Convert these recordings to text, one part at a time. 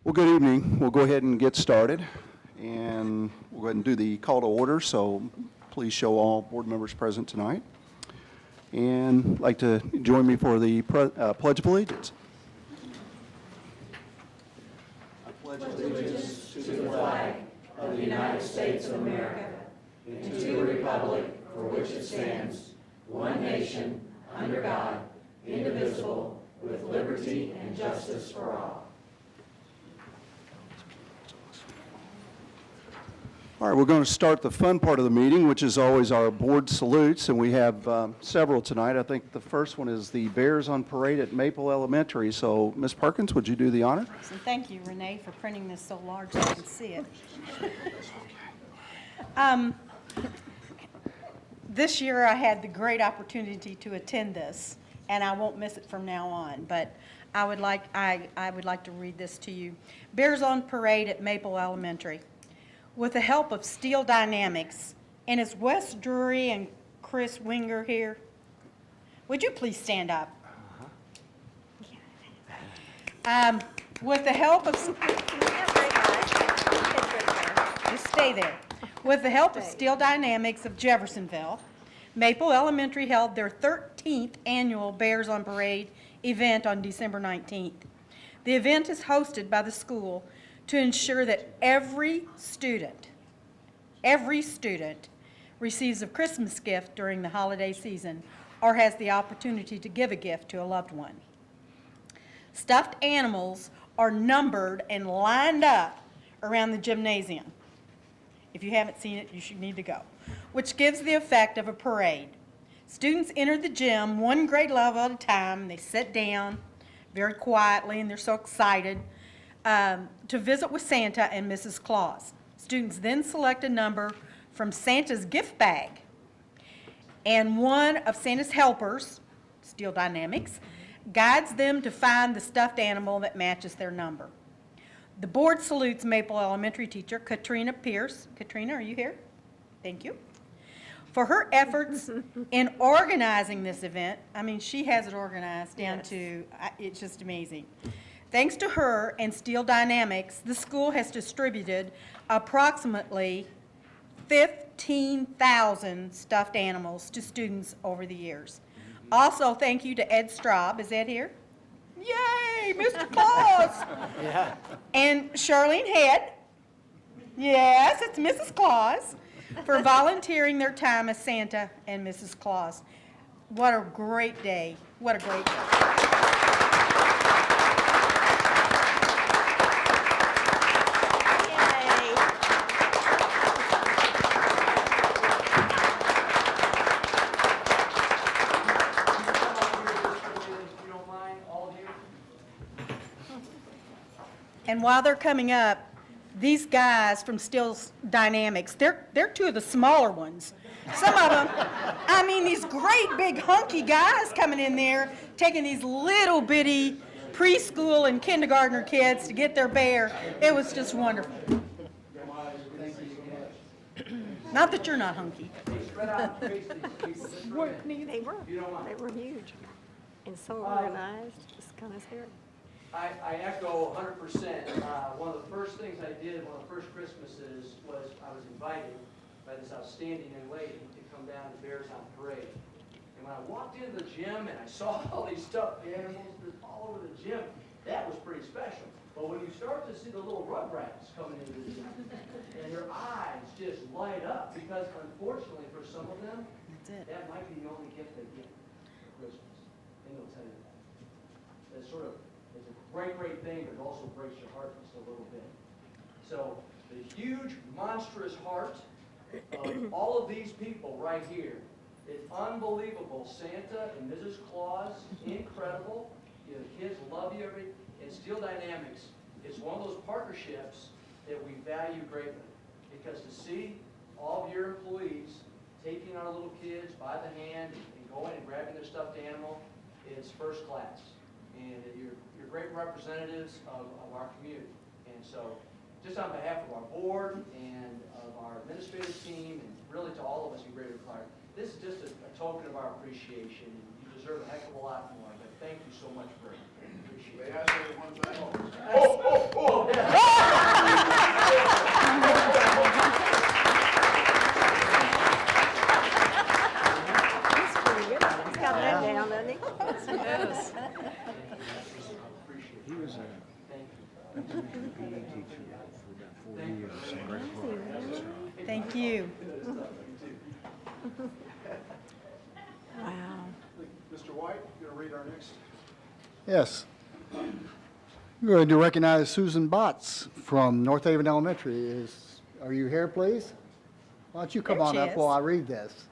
Well, good evening. We'll go ahead and get started, and we'll go ahead and do the call to order, so please show all board members present tonight. And I'd like to join me for the Pledge of Allegiance. I pledge allegiance to the flag of the United States of America and to the republic for which it stands, one nation, under God, indivisible, with liberty and justice for all. All right, we're going to start the fun part of the meeting, which is always our board salutes, and we have several tonight. I think the first one is the Bears on Parade at Maple Elementary. So, Ms. Perkins, would you do the honor? And thank you, Renee, for printing this so large so I can see it. This year I had the great opportunity to attend this, and I won't miss it from now on, but I would like to read this to you. Bears on Parade at Maple Elementary. With the help of Steel Dynamics, and is Wes Drury and Chris Winger here? Would you please stand up? With the help of... Just stay there. With the help of Steel Dynamics of Jeffersonville, Maple Elementary held their 13th annual Bears on Parade event on December 19th. The event is hosted by the school to ensure that every student receives a Christmas gift during the holiday season or has the opportunity to give a gift to a loved one. Stuffed animals are numbered and lined up around the gymnasium. If you haven't seen it, you should need to go, which gives the effect of a parade. Students enter the gym one grade level at a time. They sit down very quietly, and they're so excited to visit with Santa and Mrs. Claus. Students then select a number from Santa's gift bag, and one of Santa's helpers, Steel Dynamics, guides them to find the stuffed animal that matches their number. The board salutes Maple Elementary teacher Katrina Pierce. Katrina, are you here? Thank you. For her efforts in organizing this event. I mean, she has it organized down to, it's just amazing. Thanks to her and Steel Dynamics, the school has distributed approximately 15,000 stuffed animals to students over the years. Also, thank you to Ed Straub. Is Ed here? Yay, Mr. Claus! Yeah. And Charlene Head. Yes, it's Mrs. Claus, for volunteering their time as Santa and Mrs. Claus. What a great day. What a great day. And while they're coming up, these guys from Steel Dynamics, they're two of the smaller ones. Some of them, I mean, these great big hunky guys coming in there, taking these little bitty preschool and kindergartner kids to get their bear. It was just wonderful. Not that you're not hunky. They were huge and so organized. It's kind of scary. I echo 100%. One of the first things I did, one of the first Christmases, was I was invited by this outstanding young lady to come down to Bears on Parade. And when I walked into the gym and I saw all these stuffed animals just all over the gym, that was pretty special. But when you start to see the little rugrats coming into the gym, and their eyes just light up, because unfortunately for some of them, that might be the only gift they get for Christmas. And they'll tell you that. That's sort of, it's a great, great thing, but it also breaks your heart just a little bit. So the huge, monstrous heart of all of these people right here, it's unbelievable. Santa and Mrs. Claus, incredible. You know, the kids love you. And Steel Dynamics, it's one of those partnerships that we value greatly. Because to see all of your employees taking our little kids by the hand and going and grabbing their stuffed animal, it's first class. And you're great representatives of our community. And so, just on behalf of our board and of our administrative team, and really to all of us in Greater Clark, this is just a token of our appreciation. You deserve a heck of a lot more, but thank you so much for appreciating it. May I say one thing? Oh, yes. Thank you. Wow. Mr. White, you going to read our next? Yes. We're going to recognize Susan Botts from North Haven Elementary. Are you here, please? Why don't you come There on she up is. while I read this?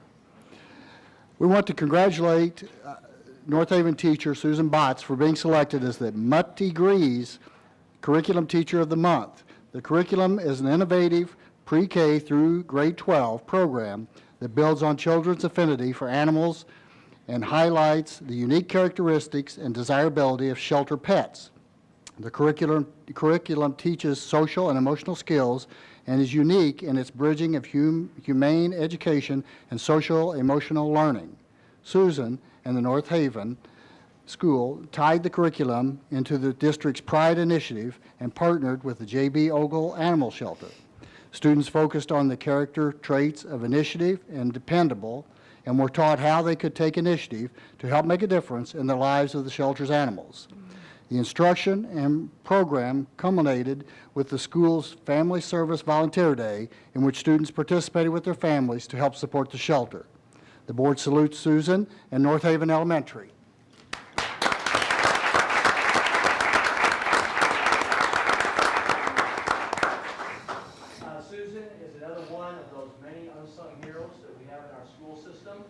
We want to congratulate North Haven teacher Susan Botts for being selected as the Mutt Degrees Curriculum Teacher of the Month. The curriculum is an innovative pre-K through grade 12 program that builds on children's affinity for animals and highlights the unique characteristics and desirability of shelter pets. The curriculum teaches social and emotional skills and is unique in its bridging of humane education and social emotional learning. Susan and the North Haven School tied the curriculum into the district's Pride initiative and partnered with the J.B. Ogle Animal Shelter. Students focused on the character traits of initiative and dependable and were taught how they could take initiative to help make a difference in the lives of the shelter's animals. The instruction and program culminated with the school's Family Service Volunteer Day, in which students participated with their families to help support the shelter. The board salutes Susan and North Haven Elementary. Susan is another one of those many unsung heroes that we have in our school system.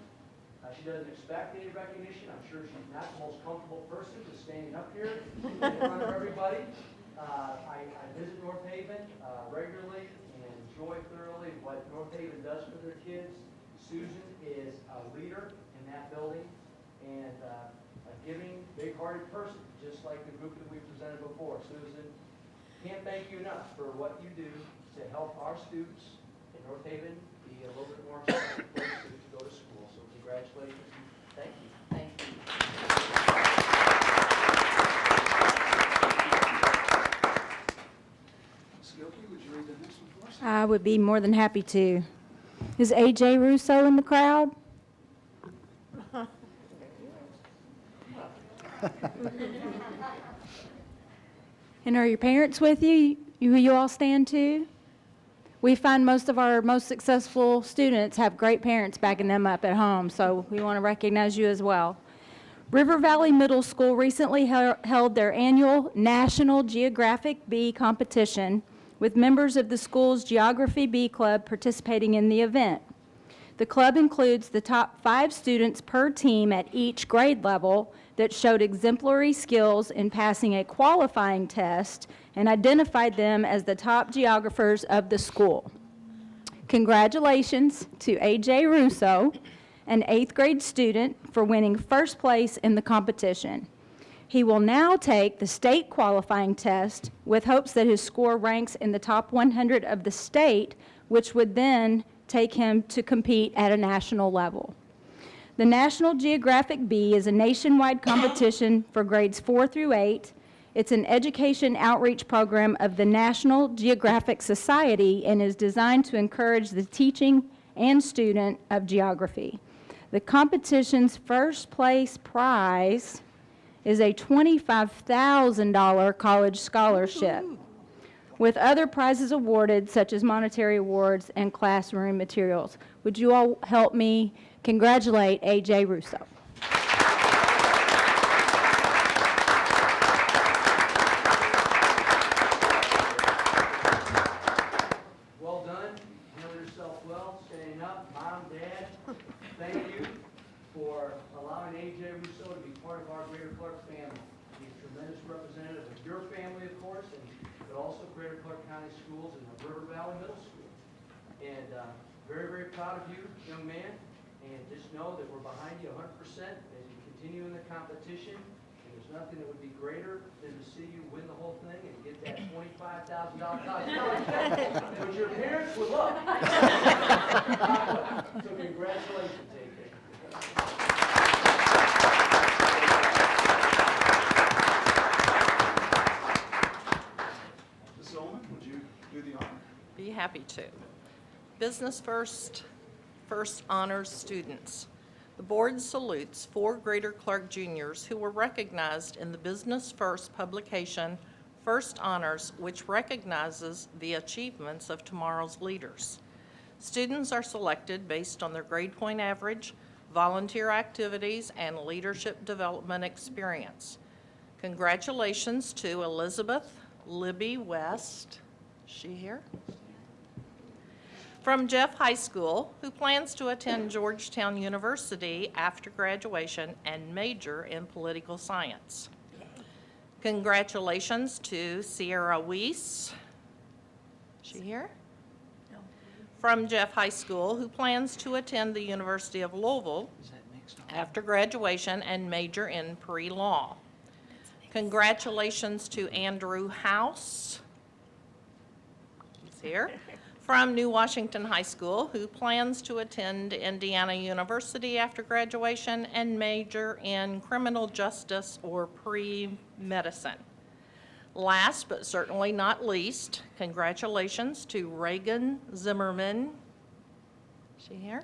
She doesn't expect any recognition. I'm sure she's not the most comfortable person just standing up here in front of everybody. I visit North Haven regularly and enjoy thoroughly what North Haven does for their kids. Susan is a leader in that building and a giving, big-hearted person, just like the group that we presented before. Susan, can't thank you enough for what you do to help our students in North Haven be a little bit more exciting place to go to school. So congratulations. Thank you. Thank you. Ms. Gilkey, would you read the next one for us? I would be more than happy to. Is A.J. Russo in the crowd? And are your parents with you? You all stand too? We find most of our most successful students have great parents backing them up at home, so we want to recognize you as well. River Valley Middle School recently held their annual National Geographic Bee competition with members of the school's Geography Bee Club participating in the event. The club includes the top 5 students per team at each grade level that showed exemplary skills in passing a qualifying test and identified them as the top geographers of the school. Congratulations to A.J. Russo, an 8th grade student, for winning first place in the competition. He will now take the state qualifying test with hopes that his score ranks in the top 100 of the state, which would then take him to compete at a national level. The National Geographic Bee is a nationwide competition for grades 4 through 8. It's an education outreach program of the National Geographic Society and is designed to encourage the teaching and student of geography. The competition's first place prize is a $25,000 college scholarship, with other prizes awarded, such as monetary awards and classroom materials. Would you all help me congratulate A.J. Russo? Well done. Handle yourself well. Standing up. Mom, Dad, thank you for allowing A.J. Russo to be part of our Greater Clark family. He's a tremendous representative of your family, of course, but also Greater Clark County Schools and the River Valley Middle School. And very, very proud of you, young man. And just know that we're behind you 100% as you continue in the competition. And there's nothing that would be greater than to see you win the whole thing and get that $25,000 college scholarship, which your parents would love. So congratulations, A.J. Ms. Ullman, would you do the honor? Be happy to. Business First Honors students. The board salutes 4 Greater Clark juniors who were recognized in the Business First publication First Honors, which recognizes the achievements of tomorrow's leaders. Students are selected based on their grade point average, volunteer activities, and leadership development experience. Congratulations to Elizabeth Libby West. Is she here? From Jeff High School, who plans to attend Georgetown University after graduation and major in political science. Congratulations to Sierra Weiss. Is she here? From Jeff High School, who plans to attend the University of Louisville after graduation and major in pre-law. Congratulations to Andrew House. He's here. From New Washington High School, who plans to attend Indiana University after graduation and major in criminal justice or pre-medicine. Last but certainly not least, congratulations to Reagan Zimmerman. Is she here?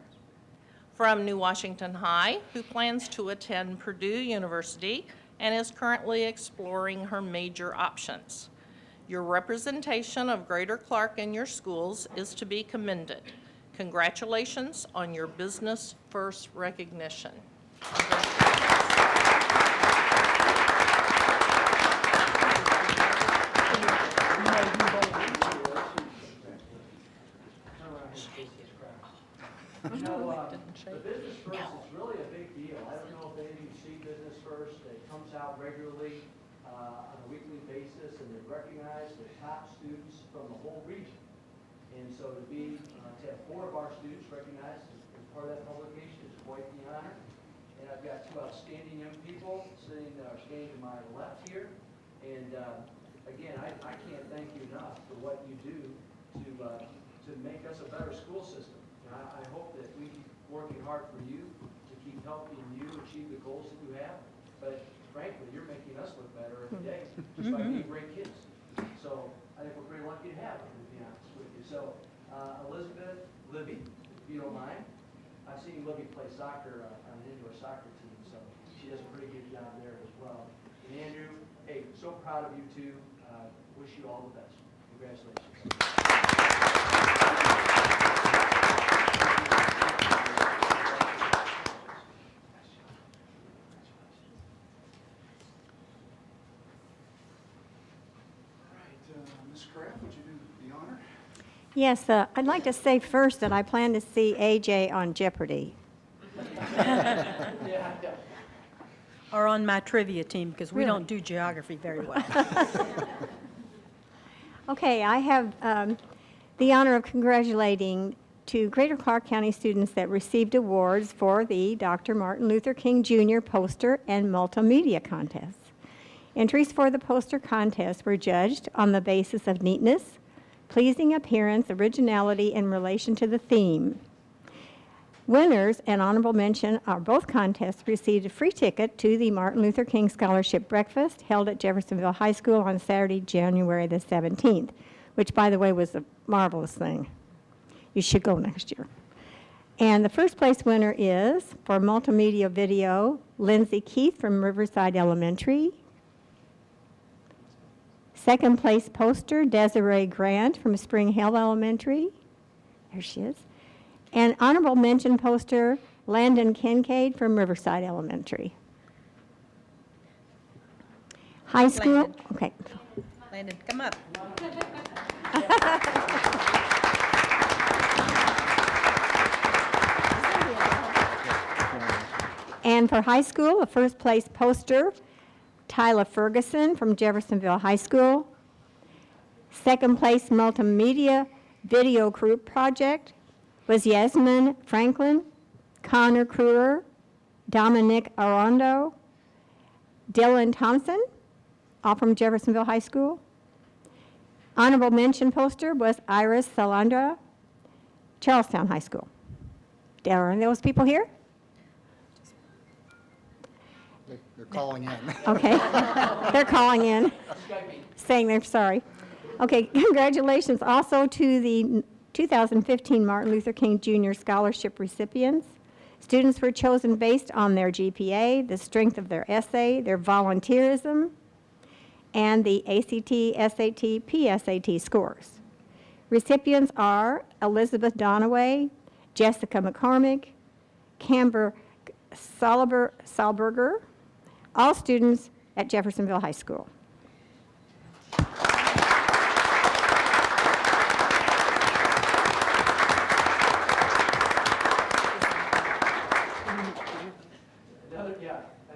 From New Washington High, who plans to attend Purdue University and is currently exploring her major options. Your representation of Greater Clark in your schools is to be commended. Congratulations on your Business First recognition. You know, the Business First is really a big deal. I don't know if any of you see Business First. It comes out regularly on a weekly basis, and they recognize the top students from the whole region. And so to have 4 of our students recognized as part of that publication is quite the honor. And I've got 2 outstanding young people standing to my left here. And again, I can't thank you enough for what you do to make us a better school system. I hope that we keep working hard for you to keep helping you achieve the goals that you have. But frankly, you're making us look better every day just by being great kids. So I think we're pretty lucky to have you, to be honest with you. So Elizabeth Libby, if you don't mind. I've seen Libby play soccer on an indoor soccer team, so she does a pretty good job there as well. And Andrew, hey, so proud of you two. Wish you all the best. Congratulations. Ms. Kraft, would you do the honor? Yes, I'd like to say first that I plan to see AJ on Jeopardy. Or on my trivia team, because we Really? don't do geography very well. Okay, I have the honor of congratulating 2 Greater Clark County students that received awards for the Dr. Martin Luther King Jr. poster and multimedia contests. Entries for the poster contest were judged on the basis of neatness, pleasing appearance, originality, and relation to the theme. Winners and honorable mention are both contests received a free ticket to the Martin Luther King Scholarship Breakfast held at Jeffersonville High School on Saturday, January the 17th, which, by the way, was a marvelous thing. You should go next year. And the first place winner is, for multimedia video, Lindsay Keith from Riverside Elementary. Second place poster, Desiree Grant from Spring Hill Elementary. There she is. And honorable mention poster, Landon Kincaid from Riverside Elementary. High school, Landon. okay. Landon, come up. And for high school, a first place poster, Tyler Ferguson from Jeffersonville High School. Second place multimedia video group project was Yasmin Franklin, Connor Kruger, Dominic Arondo, Dylan Thompson, all from Jeffersonville High School. Honorable mention poster was Iris Salandra, Charlestown High School. Are those people here? They're calling in. Okay, they're calling in, saying they're sorry. Okay, congratulations also to the 2015 Martin Luther King Jr. Scholarship recipients. Students were chosen based on their GPA, the strength of their essay, their volunteerism, and the ACT, SAT, PSAT scores. Recipients are Elizabeth Donaway, Jessica McCormick, Camber Salberger, all students at Jeffersonville High School.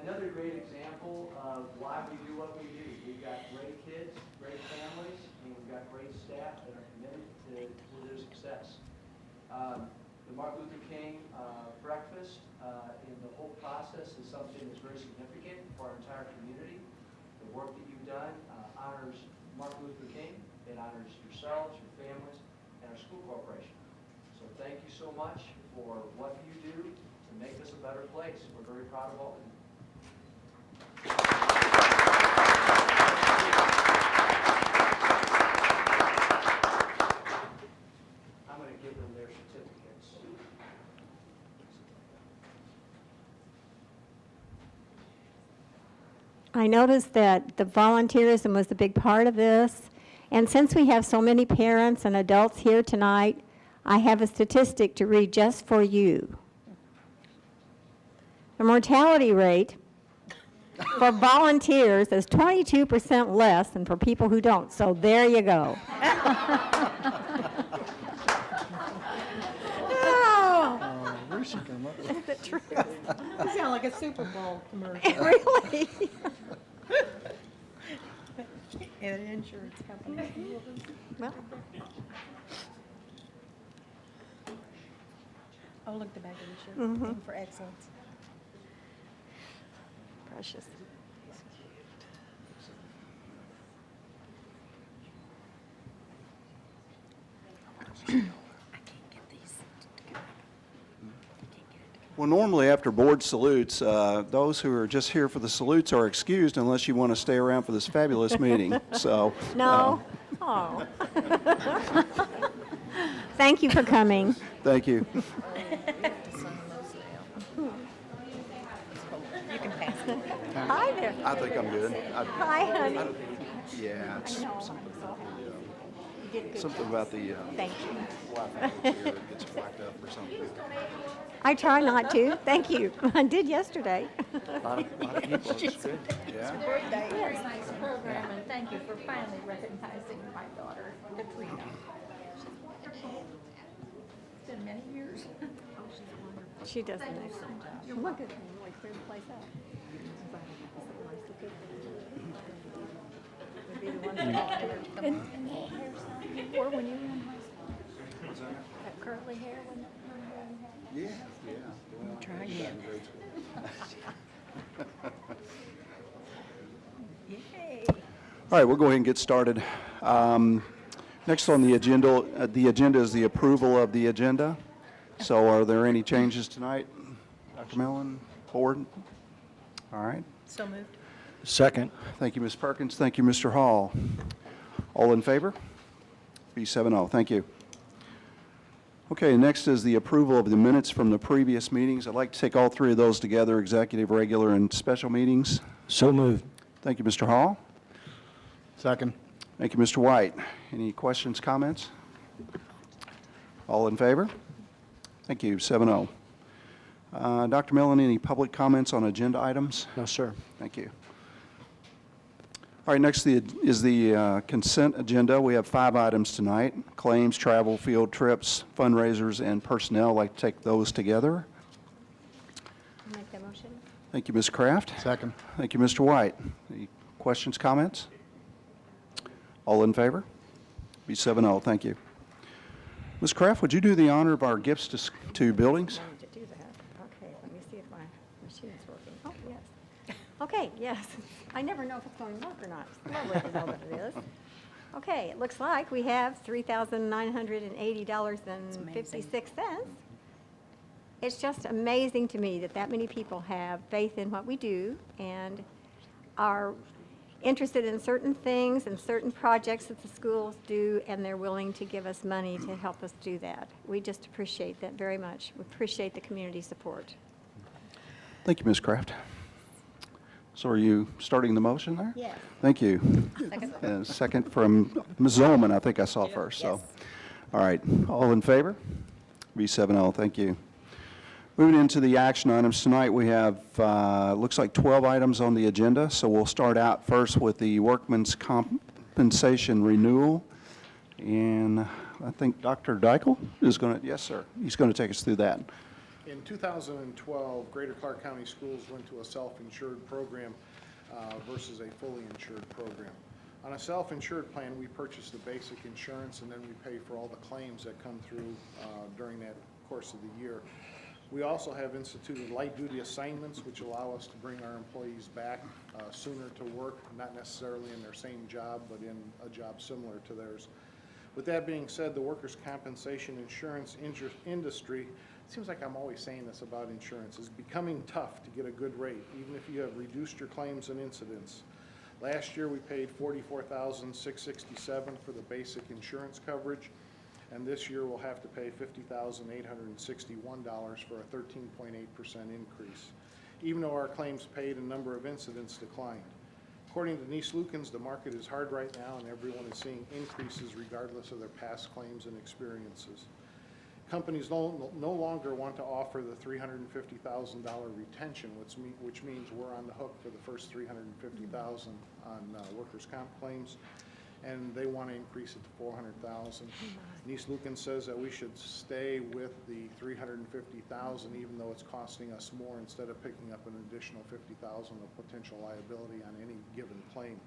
Another great example of why we do what we do. We've got great kids, great families, and we've got great staff that are committed to their success. The Martin Luther King breakfast and the whole process is something that's very significant for our entire community. The work that you've done honors Martin Luther King, it honors yourselves, your families, and our school corporation. So thank you so much for what you do to make this a better place. We're very proud of all of you. I'm going to give them their certificates. I noticed that the volunteerism was a big part of this. And since we have so many parents and adults here tonight, I have a statistic to read just for you. The mortality rate for volunteers is 22% less than for people who don't. So there you go. Where's she come up with? Is it true? You sound like a Super Bowl commercial. Really? And an insurance company. Well, Oh, look, the back of the shirt. Thing for excellence. precious. Well, normally after board salutes, those who are just here for the salutes are excused unless you want to stay around for this fabulous meeting. So, No? Oh. Thank you for coming. thank you. You can pass it. Hi there. I think I'm good. Hi, honey. Yeah, it's You did good. something about the Thank you. Wi-Fi here gets whacked up or something. I try not to. Thank you. I did yesterday. A lot of people, it's good. Yeah. Very nice program, and thank you for finally recognizing my daughter, Katrina. She's wonderful. It's been many years. She does an excellent job. Look at her, really cleared the place out. Would be the one that And that hairstyle you wore when you were in high school? That curly hair when you had? Yeah, yeah. Try again. Yay. All right, we'll go ahead and get started. Next on the agenda is the approval of the agenda. So are there any changes tonight? Dr. Mellon, board? All right. So moved. Second. Thank you, Ms. Perkins. Thank you, Mr. Hall. All in favor? Be 7-0. Thank you. Okay, next is the approval of the minutes from the previous meetings. I'd like to take all three of those together, executive, regular, and special meetings. So moved. Thank you, Mr. Hall. Second. Thank you, Mr. White. Any questions, comments? All in favor? Thank you, 7-0. Dr. Mellon, any public comments on agenda items? No, sir. Thank you. All right, next is the consent agenda. We have 5 items tonight: claims, travel, field trips, fundraisers, and personnel. I'd like to take those together. Make that motion. Thank you, Ms. Kraft. Second. Thank you, Mr. White. Any questions, comments? All in favor? Be 7-0. Thank you. Ms. Kraft, would you do the honor of our gifts to buildings? I wanted to do that. Okay, let me see if my machine is working. Oh, yes. Okay, yes. I never know if it's going to work or not. It's lovely to know that it is. Okay, it looks like we have $3,980.56. It's just amazing to me that many people have faith in what we do and are interested in certain things and certain projects that the schools do, and they're willing to give us money to help us do that. We just appreciate that very much. We appreciate the community support. Thank you, Ms. Kraft. So are you starting the motion there? Yes. Thank you. Second. And a second from Ms. Zolman, I think I saw first, so. All right, all in favor? Be 7-0, thank you. Moving into the action items tonight, we have, looks like 12 items on the agenda, so we'll start out first with the workman's compensation renewal. And I think Dr. Dykle is going to, yes, sir, he's going to take us through that. In 2012, Greater Clark County Schools went to a self-insured program versus a fully insured program. On a self-insured plan, we purchase the basic insurance and then we pay for all the claims that come through during that course of the year. We also have instituted light-duty assignments, which allow us to bring our employees back sooner to work, not necessarily in their same job, but in a job similar to theirs. With that being said, the workers' compensation insurance industry, it seems like I'm always saying this about insurance, is becoming tough to get a good rate, even if you have reduced your claims and incidents. Last year, we paid $44,667 for the basic insurance coverage, and this year we'll have to pay $50,861 for a 13.8% increase, even though our claims paid and number of incidents declined. According to Nice-Lukens, the market is hard right now and everyone is seeing increases regardless of their past claims and experiences. Companies no longer want to offer the $350,000 retention, which means we're on the hook for the first $350,000 on workers' comp claims, and they want to increase it to $400,000. Nice-Lukens says that we should stay with the $350,000 even though it's costing us more, instead of picking up an additional $50,000 of potential liability on any given claim.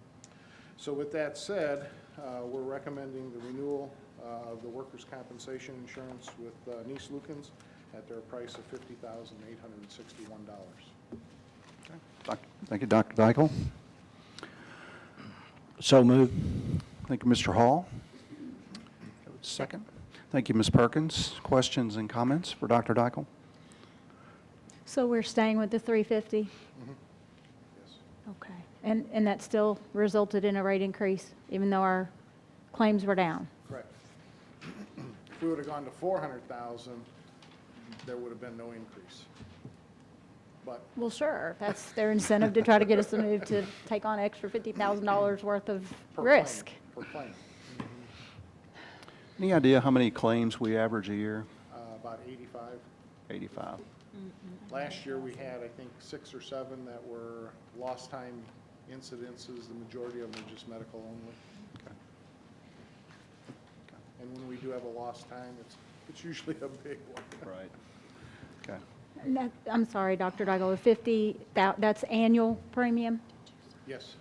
So with that said, we're recommending the renewal of the workers' compensation insurance with Nice-Lukens at their price of $50,861. Thank you, Dr. Dykle. So moved. Thank you, Mr. Hall. Second. Thank you, Ms. Perkins. Questions and comments for Dr. Dykle? So we're staying with the 350? Yes. Okay. And that still resulted in a rate increase, even though our claims were down? Correct. If we would have gone to $400,000, there would have been no increase. But Well, sure. That's their incentive to try to get us to move to take on extra $50,000 worth of per risk. claim, per claim, Any idea how many claims we average a year? about 85. 85. Last year, we had, I think, 6 or 7 that were lost time incidences. The majority of them were just medical only. Okay. And when we do have a lost time, it's usually a big one. Right. Okay. I'm sorry, Dr. Dygel, the 50, that's annual premium? Yes.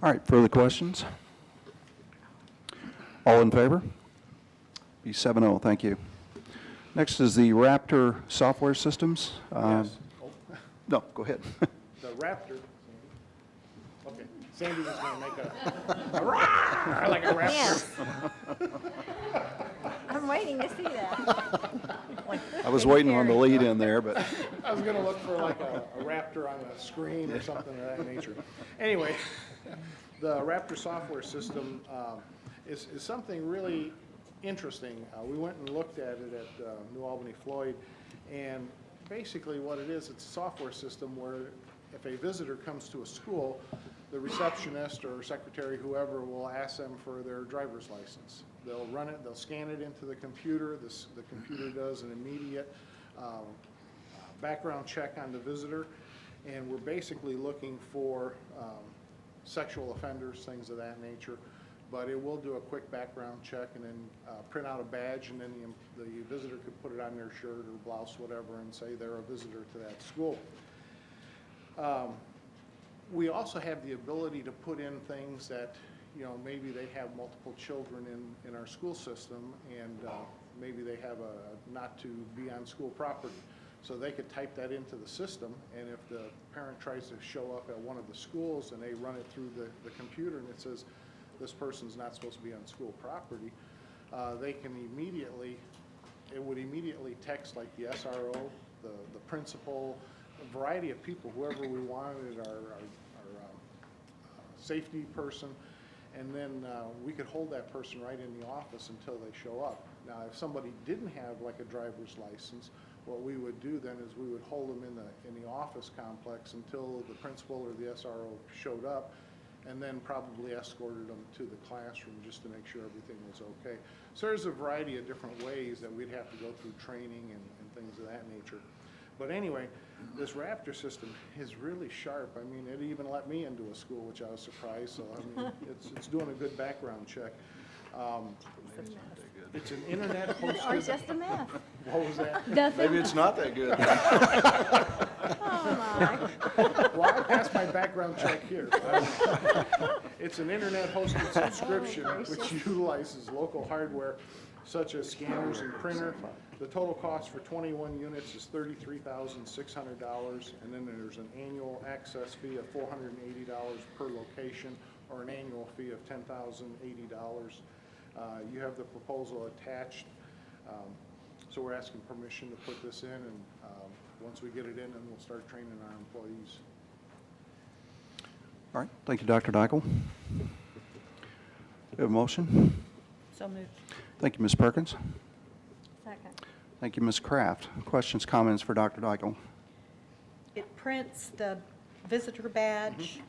All right, further questions? All in favor? Be 7-0, thank you. Next is the Raptor software systems. Yes. No, go ahead. The Raptor. Okay, Sandy was going to make a roar like a raptor. Yes. I'm waiting to see that. I was waiting on the lead in there, but I was going to look for like a raptor on a screen or something of that nature. Anyway, the Raptor software system is something really interesting. We went and looked at it at New Albany Floyd, and basically what it is, it's a software system where if a visitor comes to a school, the receptionist or secretary, whoever, will ask them for their driver's license. They'll run it, they'll scan it into the computer. The computer does an immediate background check on the visitor, and we're basically looking for sexual offenders, things of that nature. But it will do a quick background check and then print out a badge, and then the visitor could put it on their shirt or blouse, whatever, and say they're a visitor to that school. We also have the ability to put in things that, you know, maybe they have multiple children in our school system, and maybe they have a not to be on school property. So they could type that into the system, and if the parent tries to show up at one of the schools and they run it through the computer and it says, this person's not supposed to be on school property, they can immediately, it would immediately text like the SRO, the principal, a variety of people, whoever we wanted, our safety person, and then we could hold that person right in the office until they show up. Now, if somebody didn't have like a driver's license, What we would do then is we would hold them in the office complex until the principal or the SRO showed up, and then probably escorted them to the classroom just to make sure everything was okay. So there's a variety of different ways that we'd have to go through training and things of that nature. But anyway, this Raptor system is really sharp. I mean, it even let me into a school, which I was surprised. So I mean, it's doing a good background check. It's an internet Or hosted. just a mess. What was that? Maybe it's not that good. Oh, my. Well, I passed my background check here. It's an internet hosted subscription which utilizes local hardware such as scanners and printer. The total cost for 21 units is $33,600, and then there's an annual access fee of $480 per location, or an annual fee of $10,080. You have the proposal attached, so we're asking permission to put this in, and once we get it in, then we'll start training our employees. All right, thank you, Dr. Dykle. We have a motion. So moved. Thank you, Ms. Perkins. Second. Thank you, Ms. Kraft. Questions, comments for Dr. Dykle? It prints the visitor badge,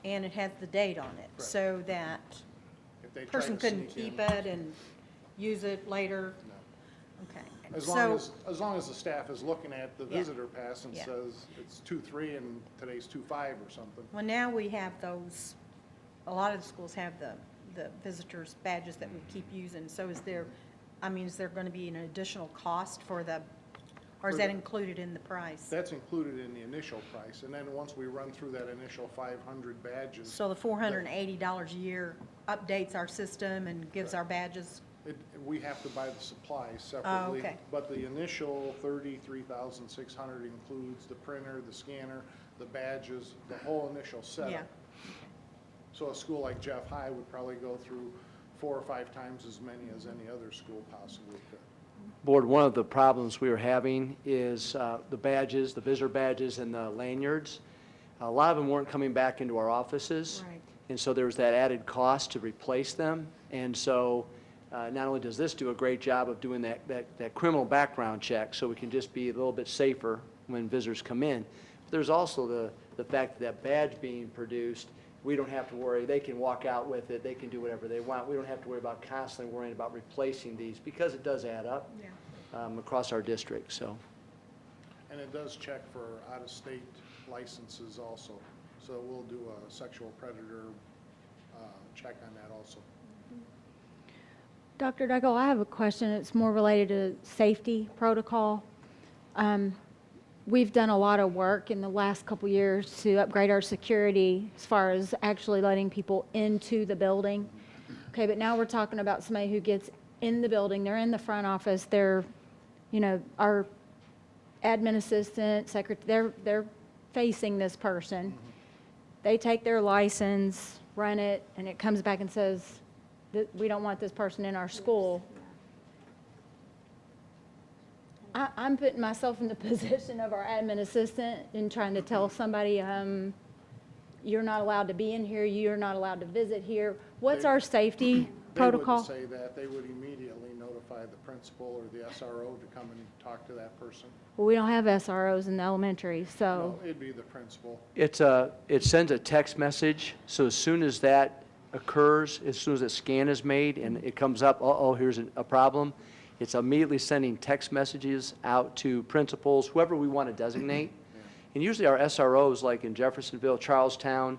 and it has the date on it, so that If they try person to couldn't sneak keep in, it and use it later. no. Okay. As So- long as the staff is looking at the Yeah. visitor pass and Yeah. says it's 2-3 and today's 2-5 or something. Well, now we have those, a lot of the schools have the visitors badges that we keep using. So is there going to be an additional cost for the, or is For that the- included in the price? That's included in the initial price, and then once we run through that initial 500 badges, So the $480 a year updates our system and gives our badges? we have to buy the supplies separately. okay. But the initial $33,600 includes the printer, the scanner, the badges, the whole initial setup. Yeah. So a school like Jeff High would probably go through 4 or 5 times as many as any other school possibly could. Board, one of the problems we were having is the badges, the visitor badges and the lanyards. A lot of them weren't coming back into our offices. Right. And so there was that added cost to replace them. And so not only does this do a great job of doing that criminal background check, so we can just be a little bit safer when visitors come in, but there's also the fact that badge being produced, we don't have to worry. They can walk out with it. They can do whatever they want. We don't have to worry about constantly worrying about replacing these, because it does add up across our district, so. And it does check for out-of-state licenses also. So we'll do a sexual predator check on that also. Dr. Duggal, I have a question. It's more related to safety protocol. We've done a lot of work in the last couple years to upgrade our security as far as actually letting people into the building. Okay, but now we're talking about somebody who gets in the building, they're in the front office, they're, our admin assistant, secretary, they're facing this person. They take their license, run it, and it comes back and says, we don't want this person in our school. I'm putting myself in the position of our admin assistant and trying to tell somebody, you're not allowed to be in here, you're not allowed to visit here. What's our safety protocol? They wouldn't say that. They would immediately notify the principal or the SRO to come and talk to that person. Well, we don't have SROs in the elementary, so. No, it'd be the principal. It sends a text message, so as soon as that occurs, as soon as a scan is made and it comes up, here's a problem, it's immediately sending text messages out to principals, whoever we want to designate. And usually our SROs, like in Jeffersonville, Charlestown,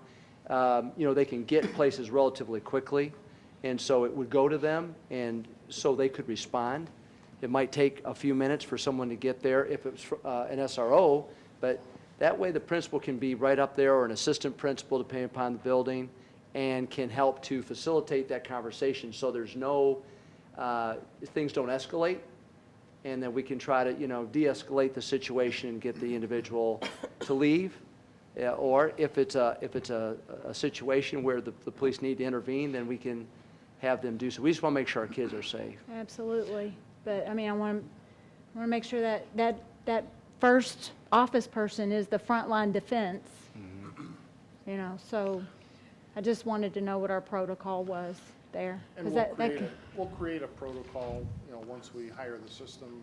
they can get places relatively quickly. And so it would go to them, and so they could respond. It might take a few minutes for someone to get there if it's an SRO, but that way the principal can be right up there, or an assistant principal, depending upon the building, and can help to facilitate that conversation so there's no, things don't escalate, and then we can try to, de-escalate the situation and get the individual to leave. Or if it's a situation where the police need to intervene, then we can have them do so. We just want to make sure our kids are safe. Absolutely. But, I want to make sure that first office person is the frontline defense. So I just wanted to know what our protocol was there. And 'Cause we'll that create a protocol, once we hire the system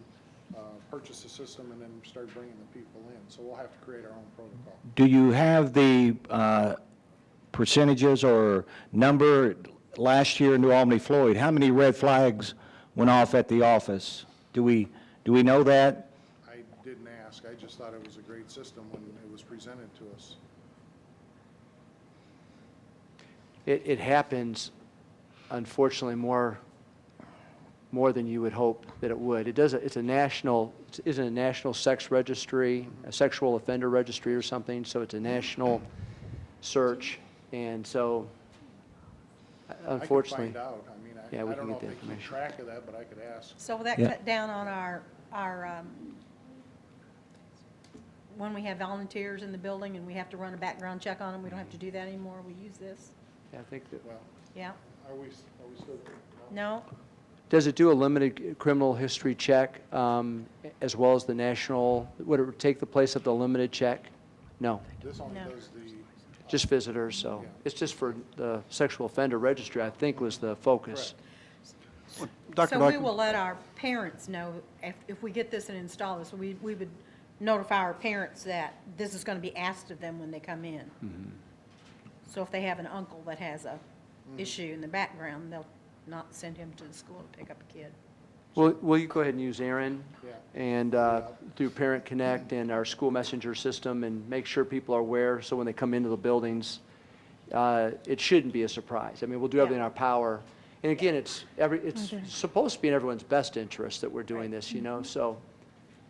purchase the system and then start bringing the people in. So we'll have to create our own protocol. Do you have the percentages or number last year in New Albany, Floyd? How many red flags went off at the office? Do we know that? I didn't ask. I just thought it was a great system when it was presented to us. It happens, unfortunately, more than you would hope that it would. It's a national, isn't a national sex registry, a sexual offender registry or something, so it's a national search, and so, unfortunately. I could find out. I mean, Yeah, we I don't can know get if the they keep information. track of that, but I could ask. So will that Yeah. cut down on our, when we have volunteers in the building and we have to run a background check on them, we don't have to do that anymore? We use this? Yeah, I think that, Well, Yeah? are we still? No? does it do a limited criminal history check, as well as the national, would it take the place of the limited check? No, This only No. does the, just visitors, so, Yeah. it's just for the sexual offender registry, I think was the focus. Dr. So we Dyke- will let our parents know if we get this and install this, we would notify our parents that this is going to be asked of them when they come in. So if they have an uncle that has a issue in the background, they'll not send him to the school to pick up a kid. Will you go ahead and use Aaron? Yeah. And through Parent Connect and our school messenger system, and make sure people are aware, so when they come into the buildings, it shouldn't be a surprise. I mean, we'll do everything in our power. And again, it's supposed to be in everyone's best interest that we're doing this, you know, so.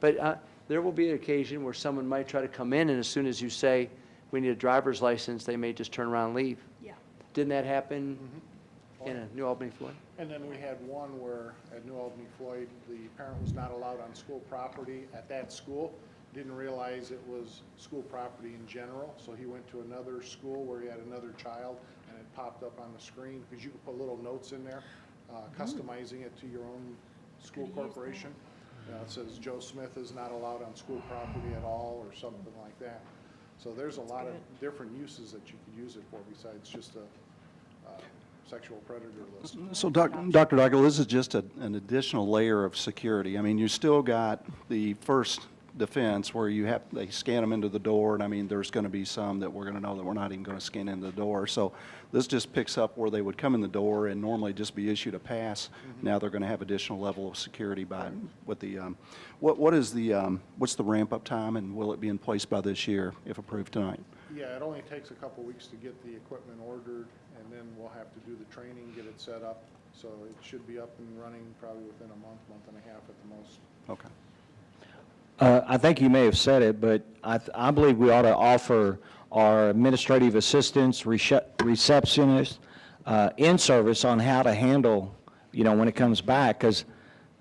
But there will be an occasion where someone might try to come in, and as soon as you say, we need a driver's license, they may just turn around and leave. Yeah. Didn't that happen in a New Albany, Floyd? and then we had one where at New Albany Floyd, the parent was not allowed on school property at that school. Didn't realize it was school property in general, so he went to another school where he had another child, and it popped up on the screen, because you could put little notes in there, customizing it to your own school corporation. It says Joe Smith is not allowed on school property at all, or something like that. So there's a lot of different uses that you could use it for besides just a sexual predator list. So, Dr. Daigle, this is just an additional layer of security. I mean, you still got the first defense where they scan them into the door, and I mean, there's going to be some that we're going to know that we're not even going to scan into the door. So this just picks up where they would come in the door and normally just be issued a pass. Now they're going to have additional level of security with the, what's the ramp-up time, and will it be in place by this year if approved tonight? Yeah, it only takes a couple weeks to get the equipment ordered, and then we'll have to do the training, get it set up. So it should be up and running probably within a month, month and a half at the most. Okay. I think you may have said it, but I believe we ought to offer our administrative assistants, receptionists, in-service on how to handle, you know, when it comes back, because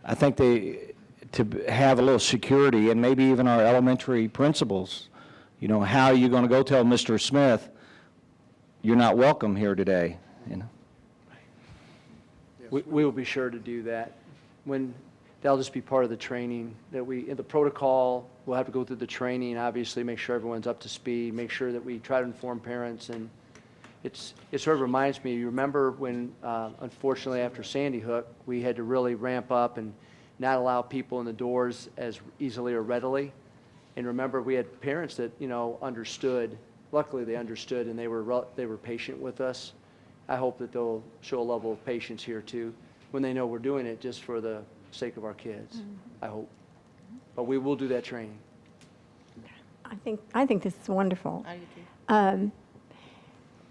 I think to have a little security, and maybe even our elementary principals, you know, how are you going to go tell Mr. Smith, you're not welcome here today, you know? Yes, We will be sure to do that. That'll just be part of the training that in the protocol, we'll have to go through the training, obviously, make sure everyone's up to speed, make sure that we try to inform parents, and it sort of reminds me, you remember when, unfortunately, after Sandy Hook, we had to really ramp up and not allow people in the doors as easily or readily. And remember, we had parents that, you know, understood. Luckily, they understood, and they were patient with us. I hope that they'll show a level of patience here, too, when they know we're doing it just for the sake of our kids, I hope. But we will do that training. I think this is wonderful. I do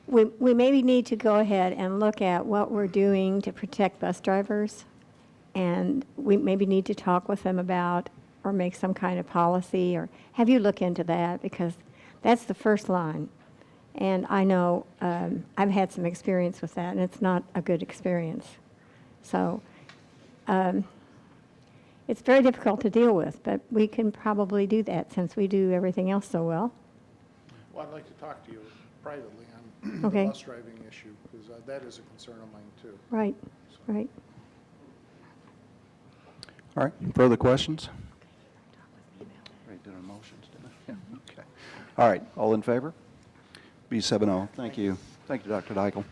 too. We maybe need to go ahead and look at what we're doing to protect bus drivers, and we maybe need to talk with them about, or make some kind of policy, or have you look into that, because that's the first line. And I know I've had some experience with that, and it's not a good experience. So it's very difficult to deal with, but we can probably do that since we do everything else so well. Well, I'd like to talk to you privately on the Okay. bus driving issue, because that is a concern of mine, too. Right, right. All right, further questions? Already did our motions, didn't I? Yeah, okay. All right, all in favor? B7-0. Thank you. Thank you, Dr. Daigle.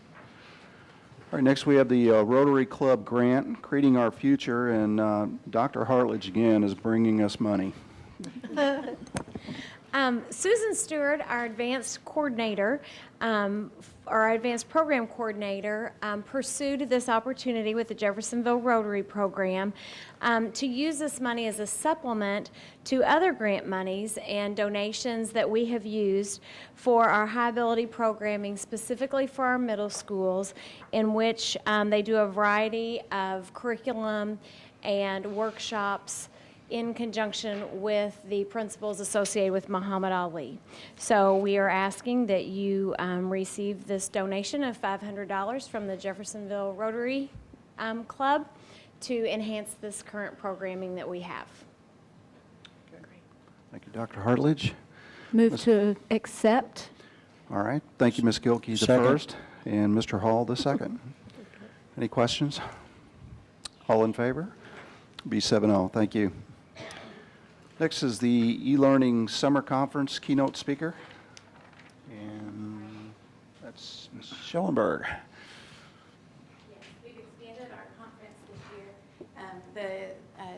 All right, next we have the Rotary Club grant, Creating Our Future, and Dr. Hartledge again is bringing us money. Susan Stewart, our advanced coordinator, our advanced program coordinator, pursued this opportunity with the Jeffersonville Rotary Program to use this money as a supplement to other grant monies and donations that we have used for our high-ability programming, specifically for our middle schools, in which they do a variety of curriculum and workshops in conjunction with the principles associated with Muhammad Ali. So we are asking that you receive this donation of $500 from the Jeffersonville Rotary Club to enhance this current programming that we have. Thank you, Dr. Hartledge. Move to accept. All right, thank you, Ms. Gilkey, the Second. first, and Mr. Hall, the second. Any questions? All in favor? Be 7-0, thank you. Next is the e-learning summer conference keynote speaker, and that's Ms. Schellenberg. Yes, we've expanded our conference this year. The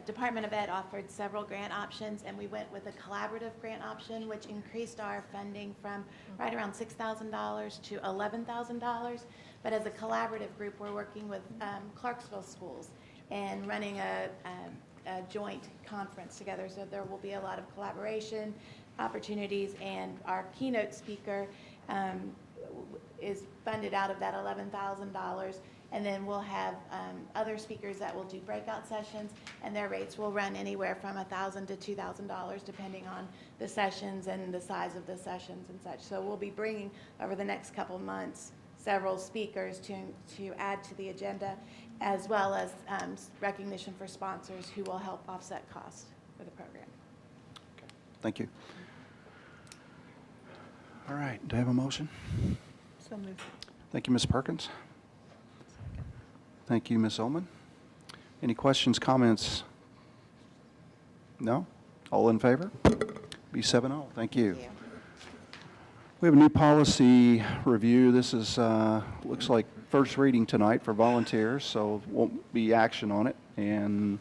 Department of Ed offered several grant options, and we went with a collaborative grant option, which increased our funding from right around $6,000 to $11,000. But as a collaborative group, we're working with Clarksville schools and running a joint conference together. So there will be a lot of collaboration opportunities, and our keynote speaker is funded out of that $11,000. And then we'll have other speakers that will do breakout sessions, and their rates will run anywhere from $1,000 to $2,000 depending on the sessions and the size of the sessions and such. So we'll be bringing over the next couple of months several speakers to add to the agenda, as well as recognition for sponsors who will help offset costs for the program. Okay. Thank you. All right, do I have a motion? So moved. Thank you, Ms. Perkins. Thank you, Ms. Ullman. Any questions, comments? No? All in favor? Be 7-0. Thank you. We have a new policy review. This is, looks like first reading tonight for volunteers, so won't be action on it. And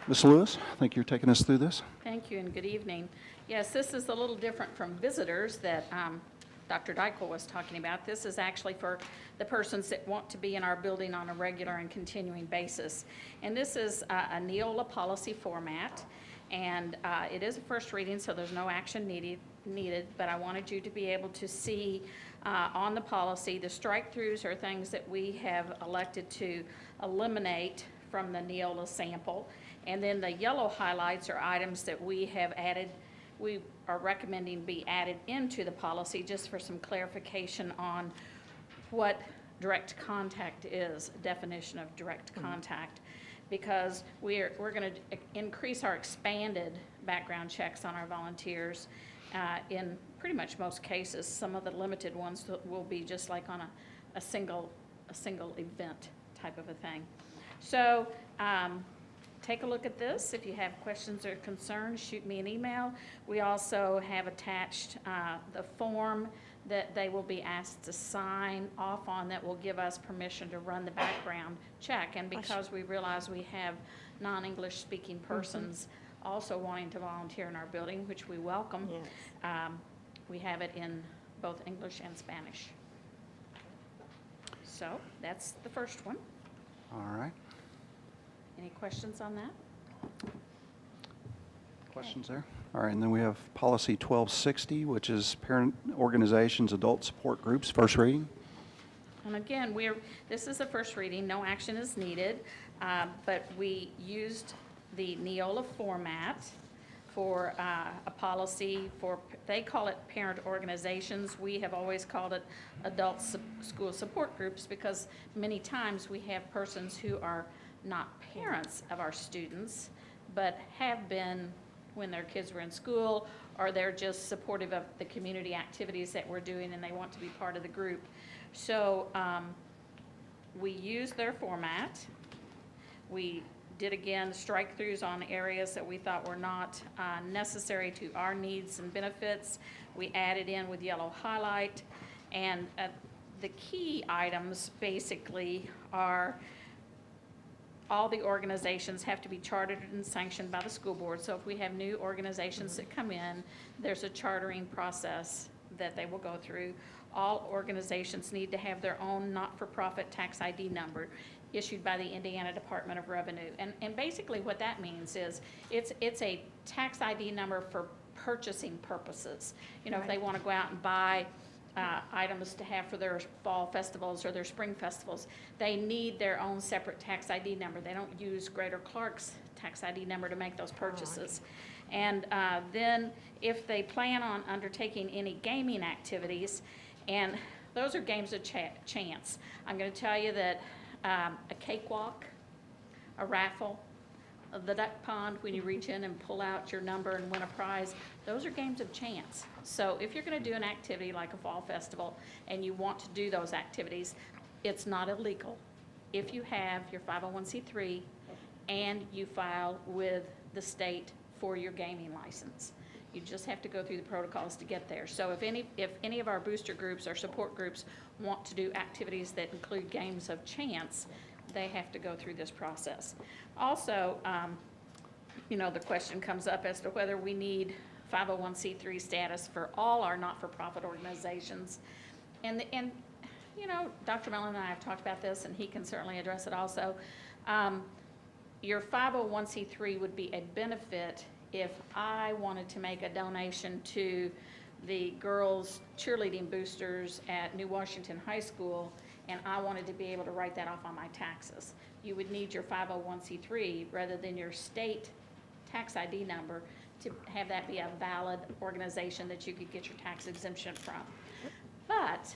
Ms. Lewis, I think you're taking us through this. Thank you and good evening. Yes, this is a little different from visitors that Dr. Dykel was talking about. This is actually for the persons that want to be in our building on a regular and continuing basis. And this is a Neola policy format, and it is a first reading, so there's no action needed, but I wanted you to be able to see on the policy, the strike-throughs are things that we have elected to eliminate from the Neola sample, and then the yellow highlights are items that we have added, we are recommending be added into the policy just for some clarification on what direct contact is, definition of direct contact, because we're going to increase our expanded background checks on our volunteers in pretty much most cases. Some of the limited ones will be just like on a single event type of a thing. So take a look at this. If you have questions or concerns, shoot me an email. We also have attached the form that they will be asked to sign off on that will give us permission to run the background check. And because we realize we have non-English speaking persons also wanting to volunteer in our building, which we welcome, we have it in both English and Spanish. So that's the first one. All right. Any questions on that? Questions there? All right, and then we have policy 1260, which is parent organizations, adult support groups, first reading. And again, this is a first reading, no action is needed, but we used the Neola format for a policy for, they call it parent organizations. We have always called it adult school support groups because many times we have persons who are not parents of our students, but have been when their kids were in school, or they're just supportive of the community activities that we're doing and they want to be part of the group. So we used their format. We did again strike-throughs on areas that we thought were not necessary to our needs and benefits. We added in with yellow highlight, and The key items basically are all the organizations have to be chartered and sanctioned by the school board. So if we have new organizations that come in, there's a chartering process that they will go through. All organizations need to have their own not-for-profit tax ID number issued by the Indiana Department of Revenue. And basically what that means is it's a tax ID number for purchasing purposes. You know, if they want to go out and buy items to have for their fall festivals or their spring festivals, they need their own separate tax ID number. They don't use Greater Clark's tax ID number to make those purchases. And then if they plan on undertaking any gaming activities, and those are games of chance. I'm going to tell you that a cakewalk, a raffle, the duck pond, when you reach in and pull out your number and win a prize, those are games of chance. So if you're going to do an activity like a fall festival and you want to do those activities, it's not illegal if you have your 501c3 and you file with the state for your gaming license. You just have to go through the protocols to get there. So if any of our booster groups or support groups want to do activities that include games of chance, they have to go through this process. Also, you know, the question comes up as to whether we need 501c3 status for all our not-for-profit organizations. And you know, Dr. Mellon and I have talked about this, and he can certainly address it also. Your 501c3 would be a benefit if I wanted to make a donation to the girls cheerleading boosters at New Washington High School, and I wanted to be able to write that off on my taxes. You would need your 501c3 rather than your state tax ID number to have that be a valid organization that you could get your tax exemption from. But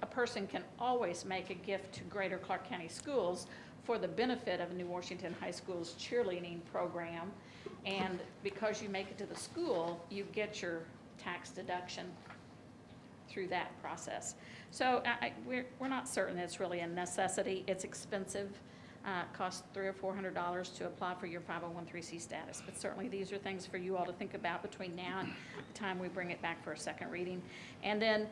a person can always make a gift to Greater Clark County Schools for the benefit of New Washington High School's cheerleading program. And because you make it to the school, you get your tax deduction through that process. So we're not certain it's really a necessity. It's expensive. It costs $300 or $400 to apply for your 501c3 status. But certainly these are things for you all to think about between now and the time we bring it back for a second reading. And then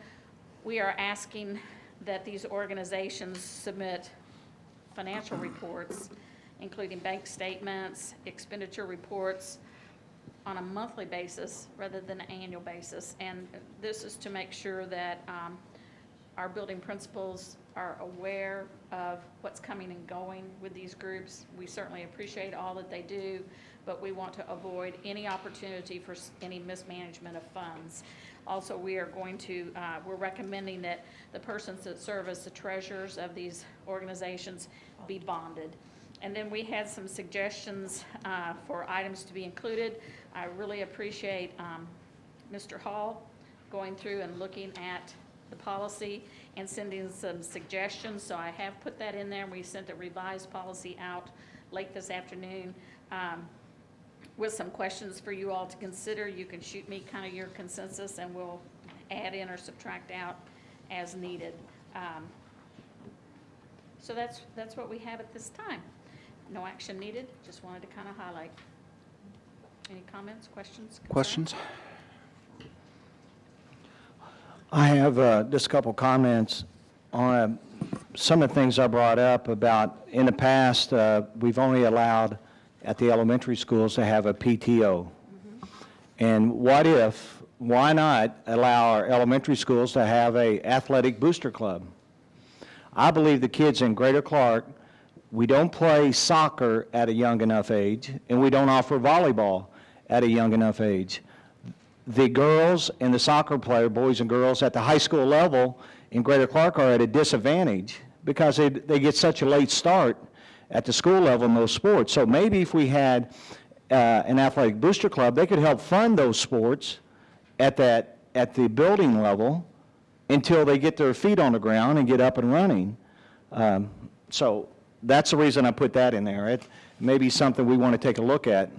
we are asking that these organizations submit financial reports, including bank statements, expenditure reports, on a monthly basis rather than an annual basis. And this is to make sure that our building principals are aware of what's coming and going with these groups. We certainly appreciate all that they do, but we want to avoid any opportunity for any mismanagement of funds. Also, we are going to, we're recommending that the persons that serve as the treasurers of these organizations be bonded. And then we had some suggestions for items to be included. I really appreciate Mr. Hall going through and looking at the policy and sending some suggestions. So I have put that in there, and we sent a revised policy out late this afternoon with some questions for you all to consider. You can shoot me kind of your consensus, and we'll add in or subtract out as needed. So that's what we have at this time. No action needed, just wanted to kind of highlight. Any comments, questions, concerns? Questions? I have just a couple comments on some of the things I brought up about in the past, we've only allowed at the elementary schools to have a PTO. And why not allow our elementary schools to have a athletic booster club? I believe the kids in Greater Clark, we don't play soccer at a young enough age, and we don't offer volleyball at a young enough age. The girls and the soccer player, boys and girls at the high school level in Greater Clark are at a disadvantage because they get such a late start at the school level in those sports. So maybe if we had an athletic booster club, they could help fund those sports at the building level until they get their feet on the ground and get up and running. So that's the reason I put that in there. It may be something we want to take a look at.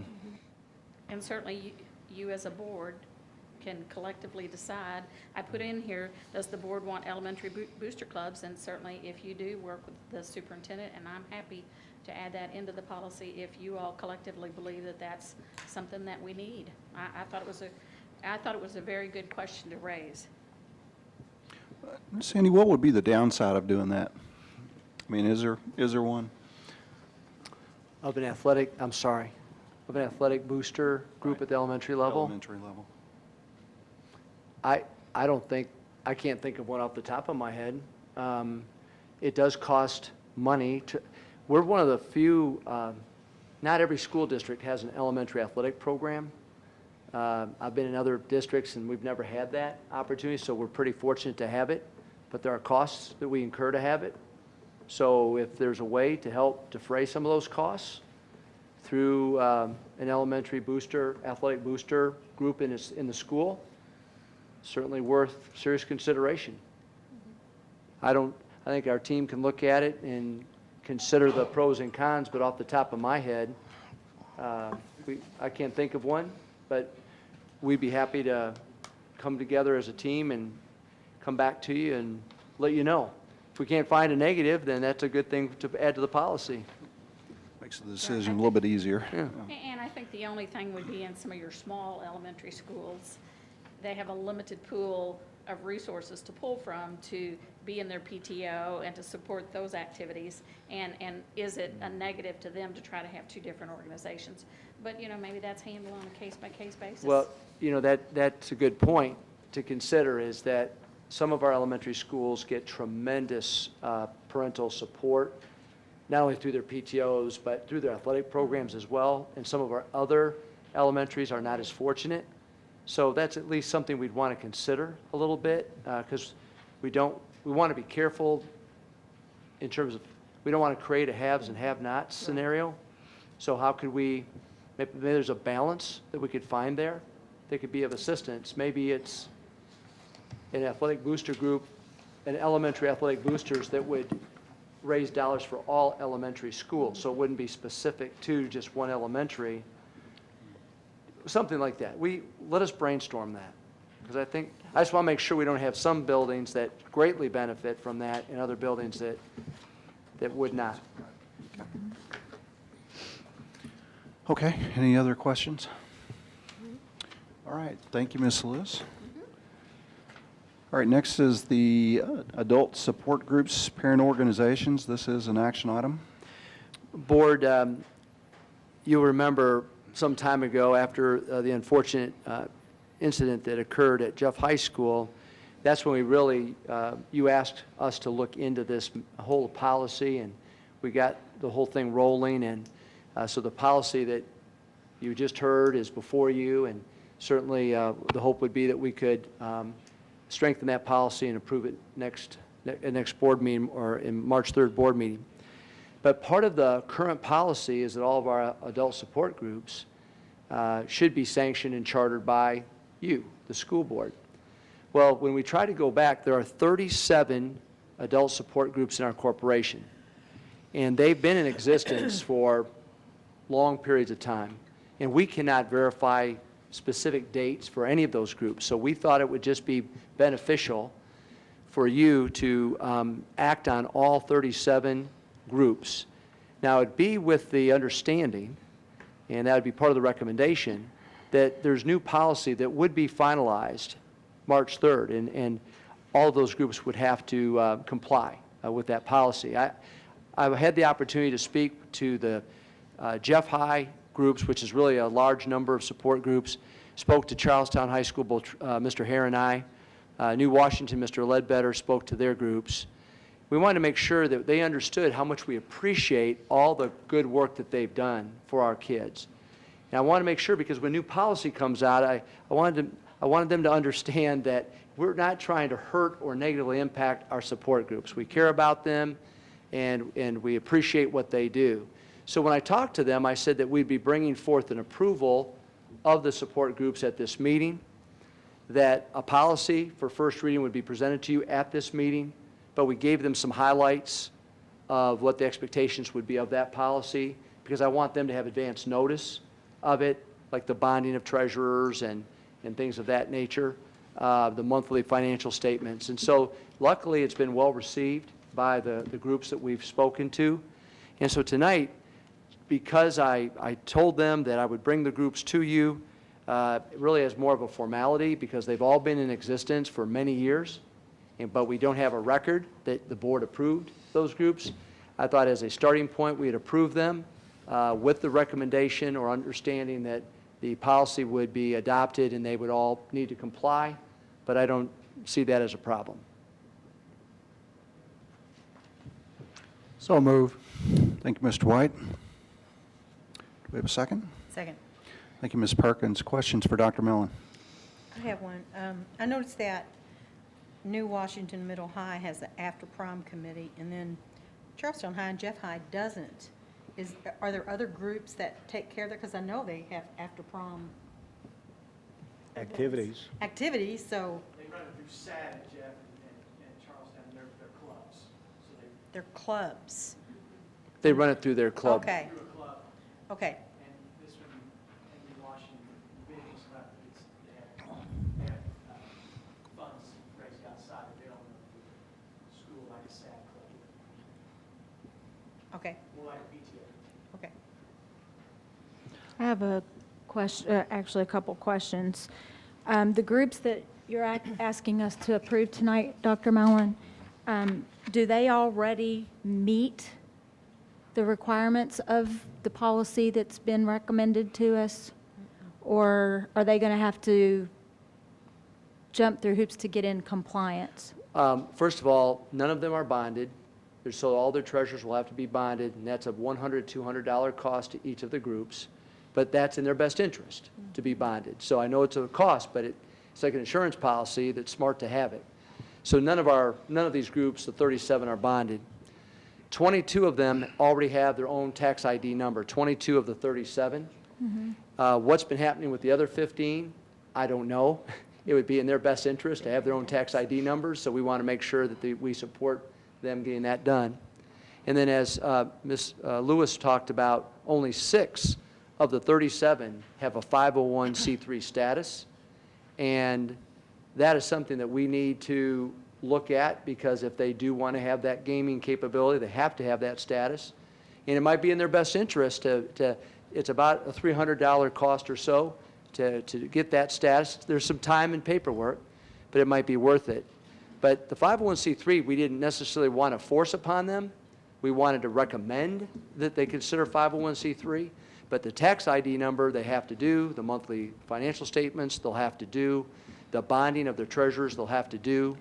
And certainly you as a board can collectively decide. I put in here, does the board want elementary booster clubs? And certainly if you do, work with the superintendent, and I'm happy to add that into the policy if you all collectively believe that that's something that we need. I thought it was a very good question to raise. Sandy, what would be the downside of doing that? I mean, is there one? Of an athletic booster group at the elementary level? Elementary level. I can't think of one off the top of my head. It does cost money we're one of the few, not every school district has an elementary athletic program. I've been in other districts and we've never had that opportunity, so we're pretty fortunate to have it, but there are costs that we incur to have it. So if there's a way to help defray some of those costs through an elementary athletic booster group in the school, certainly worth serious consideration. I think our team can look at it and consider the pros and cons, but off the top of my head, I can't think of one, but we'd be happy to come together as a team and come back to you and let you know. If we can't find a negative, then that's a good thing to add to the policy. Makes the decision a little bit easier. Yeah. And I think the only thing would be in some of your small elementary schools, they have a limited pool of resources to pull from to be in their PTO and to support those activities. And is it a negative to them to try to have two different organizations? But, maybe that's handled on a case-by-case basis. Well, that's a good point to consider, is that some of our elementary schools get tremendous parental support, not only through their PTOs, but through their athletic programs as well. And some of our other elementaries are not as fortunate. So that's at least something we'd want to consider a little bit, because we want to be careful in terms of, we don't want to create a haves and have-nots scenario. So how could maybe there's a balance that we could find there that could be of assistance. Maybe it's an athletic booster group, an elementary athletic boosters that would raise dollars for all elementary schools, so it wouldn't be specific to just one elementary. Something like that. Let us brainstorm that, because I just want to make sure we don't have some buildings that greatly benefit from that and other buildings that would not. Okay, any other questions? All right, thank you, Ms. Lewis. All right, next is the adult support groups, parent organizations. This is an action item. Board, you'll remember some time ago, after the unfortunate incident that occurred at Jeff High School, that's when we really, you asked us to look into this whole policy, and we got the whole thing rolling. And so the policy that you just heard is before you, and certainly the hope would be that we could strengthen that policy and approve it next board meeting, or in March 3rd board meeting. But part of the current policy is that all of our adult support groups should be sanctioned and chartered by you, the school board. Well, when we try to go back, there are 37 adult support groups in our corporation, and they've been in existence for long periods of time, and we cannot verify specific dates for any of those groups. So we thought it would just be beneficial for you to act on all 37 groups. Now, it'd be with the understanding, and that would be part of the recommendation, that there's new policy that would be finalized March 3rd, and all of those groups would have to comply with that policy. I've had the opportunity to speak to the Jeff High groups, which is really a large number of support groups. Spoke to Charlestown High School, both Mr. Hare and I. New Washington, Mr. Ledbetter, spoke to their groups. We wanted to make sure that they understood how much we appreciate all the good work that they've done for our kids. And I want to make sure, because when new policy comes out, I wanted them to understand that we're not trying to hurt or negatively impact our support groups. We care about them, and we appreciate what they do. So when I talked to them, I said that we'd be bringing forth an approval of the support groups at this meeting, that a policy for first reading would be presented to you at this meeting, but we gave them some highlights of what the expectations would be of that policy, because I want them to have advance notice of it, like the bonding of treasurers and things of that nature, the monthly financial statements. And so luckily it's been well received by the groups that we've spoken to. And so tonight, because I told them that I would bring the groups to you, really as more of a formality, because they've all been in existence for many years, but we don't have a record that the board approved those groups. I thought as a starting point, we'd approve them with the recommendation or understanding that the policy would be adopted and they would all need to comply, but I don't see that as a problem. So move. Thank you, Mr. White. Do we have a second? Second. Thank you, Ms. Perkins. Questions for Dr. Millen? I have one. I noticed that New Washington Middle High has an after-prom committee, and then Charleston High and Jeff High doesn't. Are there other groups that take care of that? Because I know they have after-prom Activities. so They run it through SAD, Jeff, and Charlestown, they're clubs. So they're clubs. they run it through their club. Okay, Through a club. okay. And this one, in Washington, business about they have funds raised outside available to the school like a SAD club, Okay, more like a PTA. okay. I have a question, actually a couple questions. The groups that you're asking us to approve tonight, Dr. Mellon, do they already meet the requirements of the policy that's been recommended to us? Or are they going to have to jump through hoops to get in compliance? First of all, none of them are bonded. So all their treasurers will have to be bonded, and that's a $100, $200 cost to each of the groups. But that's in their best interest to be bonded. So I know it's a cost, but it's like an insurance policy that's smart to have it. So none of these groups, the 37, are bonded. 22 of them already have their own tax ID number, 22 of the 37. What's been happening with the other 15, I don't know. It would be in their best interest to have their own tax ID numbers, so we want to make sure that we support them getting that done. And then as Ms. Lewis talked about, only 6 of the 37 have a 501c3 status, and that is something that we need to look at, because if they do want to have that gaming capability, they have to have that status. And it might be in their best interest it's about a $300 cost or so to get that status. There's some time and paperwork, but it might be worth it. But the 501c3, we didn't necessarily want to force upon them. We wanted to recommend that they consider 501c3. But the tax ID number they have to do, the monthly financial statements they'll have to do, the bonding of their treasurers they'll have to do,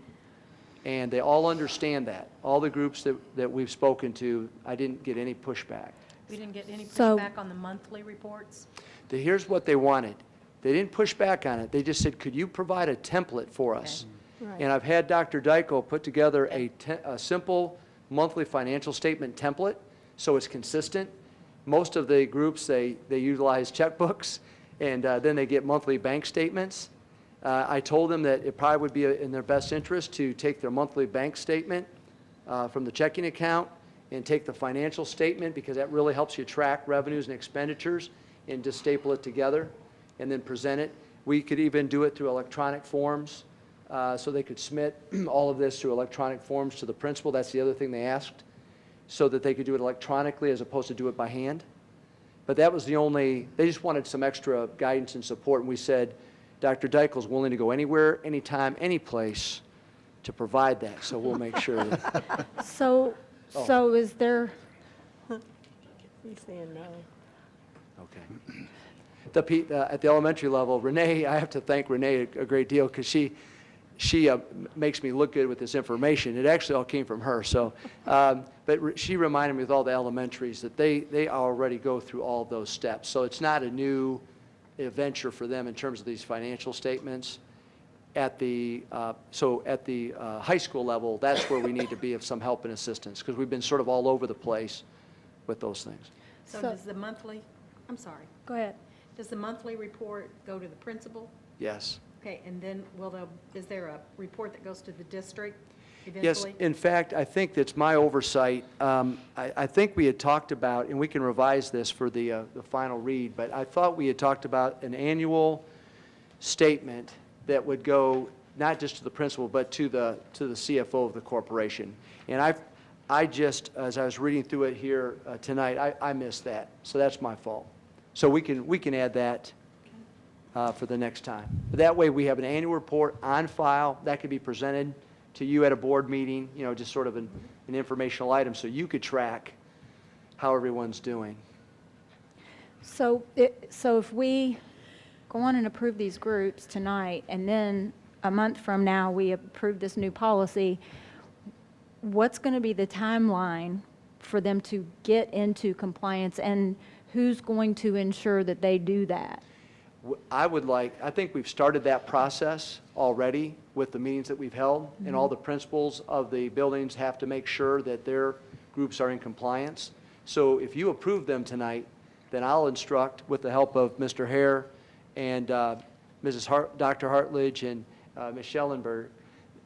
and they all understand that. All the groups that we've spoken to, I didn't get any pushback. We didn't get any So- pushback on the monthly reports? Here's what they wanted. They didn't push back on it. They just said, could you provide a template for us? Right. And I've had Dr. Dyko put together a simple monthly financial statement template, so it's consistent. Most of the groups, they utilize checkbooks, and then they get monthly bank statements. I told them that it probably would be in their best interest to take their monthly bank statement from the checking account and take the financial statement, because that really helps you track revenues and expenditures, and just staple it together and then present it. We could even do it through electronic forms, so they could submit all of this through electronic forms to the principal. That's the other thing they asked, so that they could do it electronically as opposed to do it by hand. But that was they just wanted some extra guidance and support, and we said, Dr. Dykel's willing to go anywhere, anytime, any place to provide that, so we'll make sure that. So is there, He's saying no. Okay. At the elementary level, Renee, I have to thank Renee a great deal, because she makes me look good with this information. It actually all came from her. So, but she reminded me with all the elementaries that they already go through all of those steps. So it's not a new venture for them in terms of these financial statements. At the high school level, that's where we need to be of some help and assistance, because we've been sort of all over the place with those things. So So- does the monthly, I'm sorry, go ahead. does the monthly report go to the principal? Yes. Okay, and then is there a report that goes to the district Yes, eventually? in fact, I think that's my oversight. I think we had talked about, and we can revise this for the final read, but I thought we had talked about an annual statement that would go not just to the principal, but to the CFO of the corporation. And I just, as I was reading through it here tonight, I missed that, so that's my fault. So we can add that for the next time. But that way, we have an annual report on file that can be presented to you at a board meeting, just sort of an informational item so you could track how everyone's doing. So if we go on and approve these groups tonight, and then a month from now, we approve this new policy, what's going to be the timeline for them to get into compliance, and who's going to ensure that they do that? I think we've started that process already with the meetings that we've held, and all the principals of the buildings have to make sure that their groups are in compliance. So if you approve them tonight, then I'll instruct, with the help of Mr. Hare and Dr. Hartledge and Ms. Schellenberg,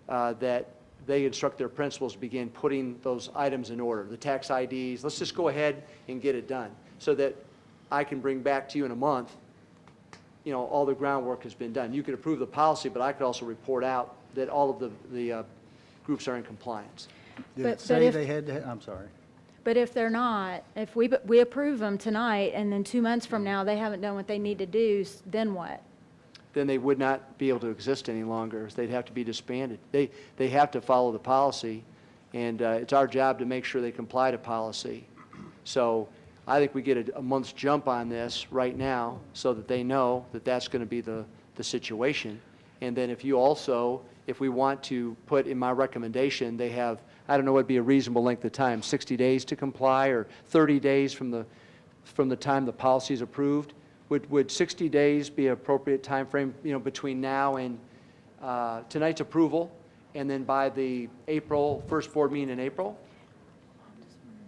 that they instruct their principals to begin putting those items in order, the tax IDs. Let's just go ahead and get it done so that I can bring back to you in a month, all the groundwork has been done. You could approve the policy, but I could also report out that all of the groups are in compliance. Did But- it but say if- they had to, I'm sorry. But if they're not, if we approve them tonight, and then 2 months from now, they haven't done what they need to do, then what? Then they would not be able to exist any longer. They'd have to be disbanded. They have to follow the policy, and it's our job to make sure they comply to policy. So I think we get a month's jump on this right now so that they know that that's going to be the situation. And then if we want to put in my recommendation, they have, I don't know what would be a reasonable length of time, 60 days to comply or 30 days from the time the policy is approved. Would 60 days be an appropriate time frame, between now and tonight's approval, and then by the first board meeting in April?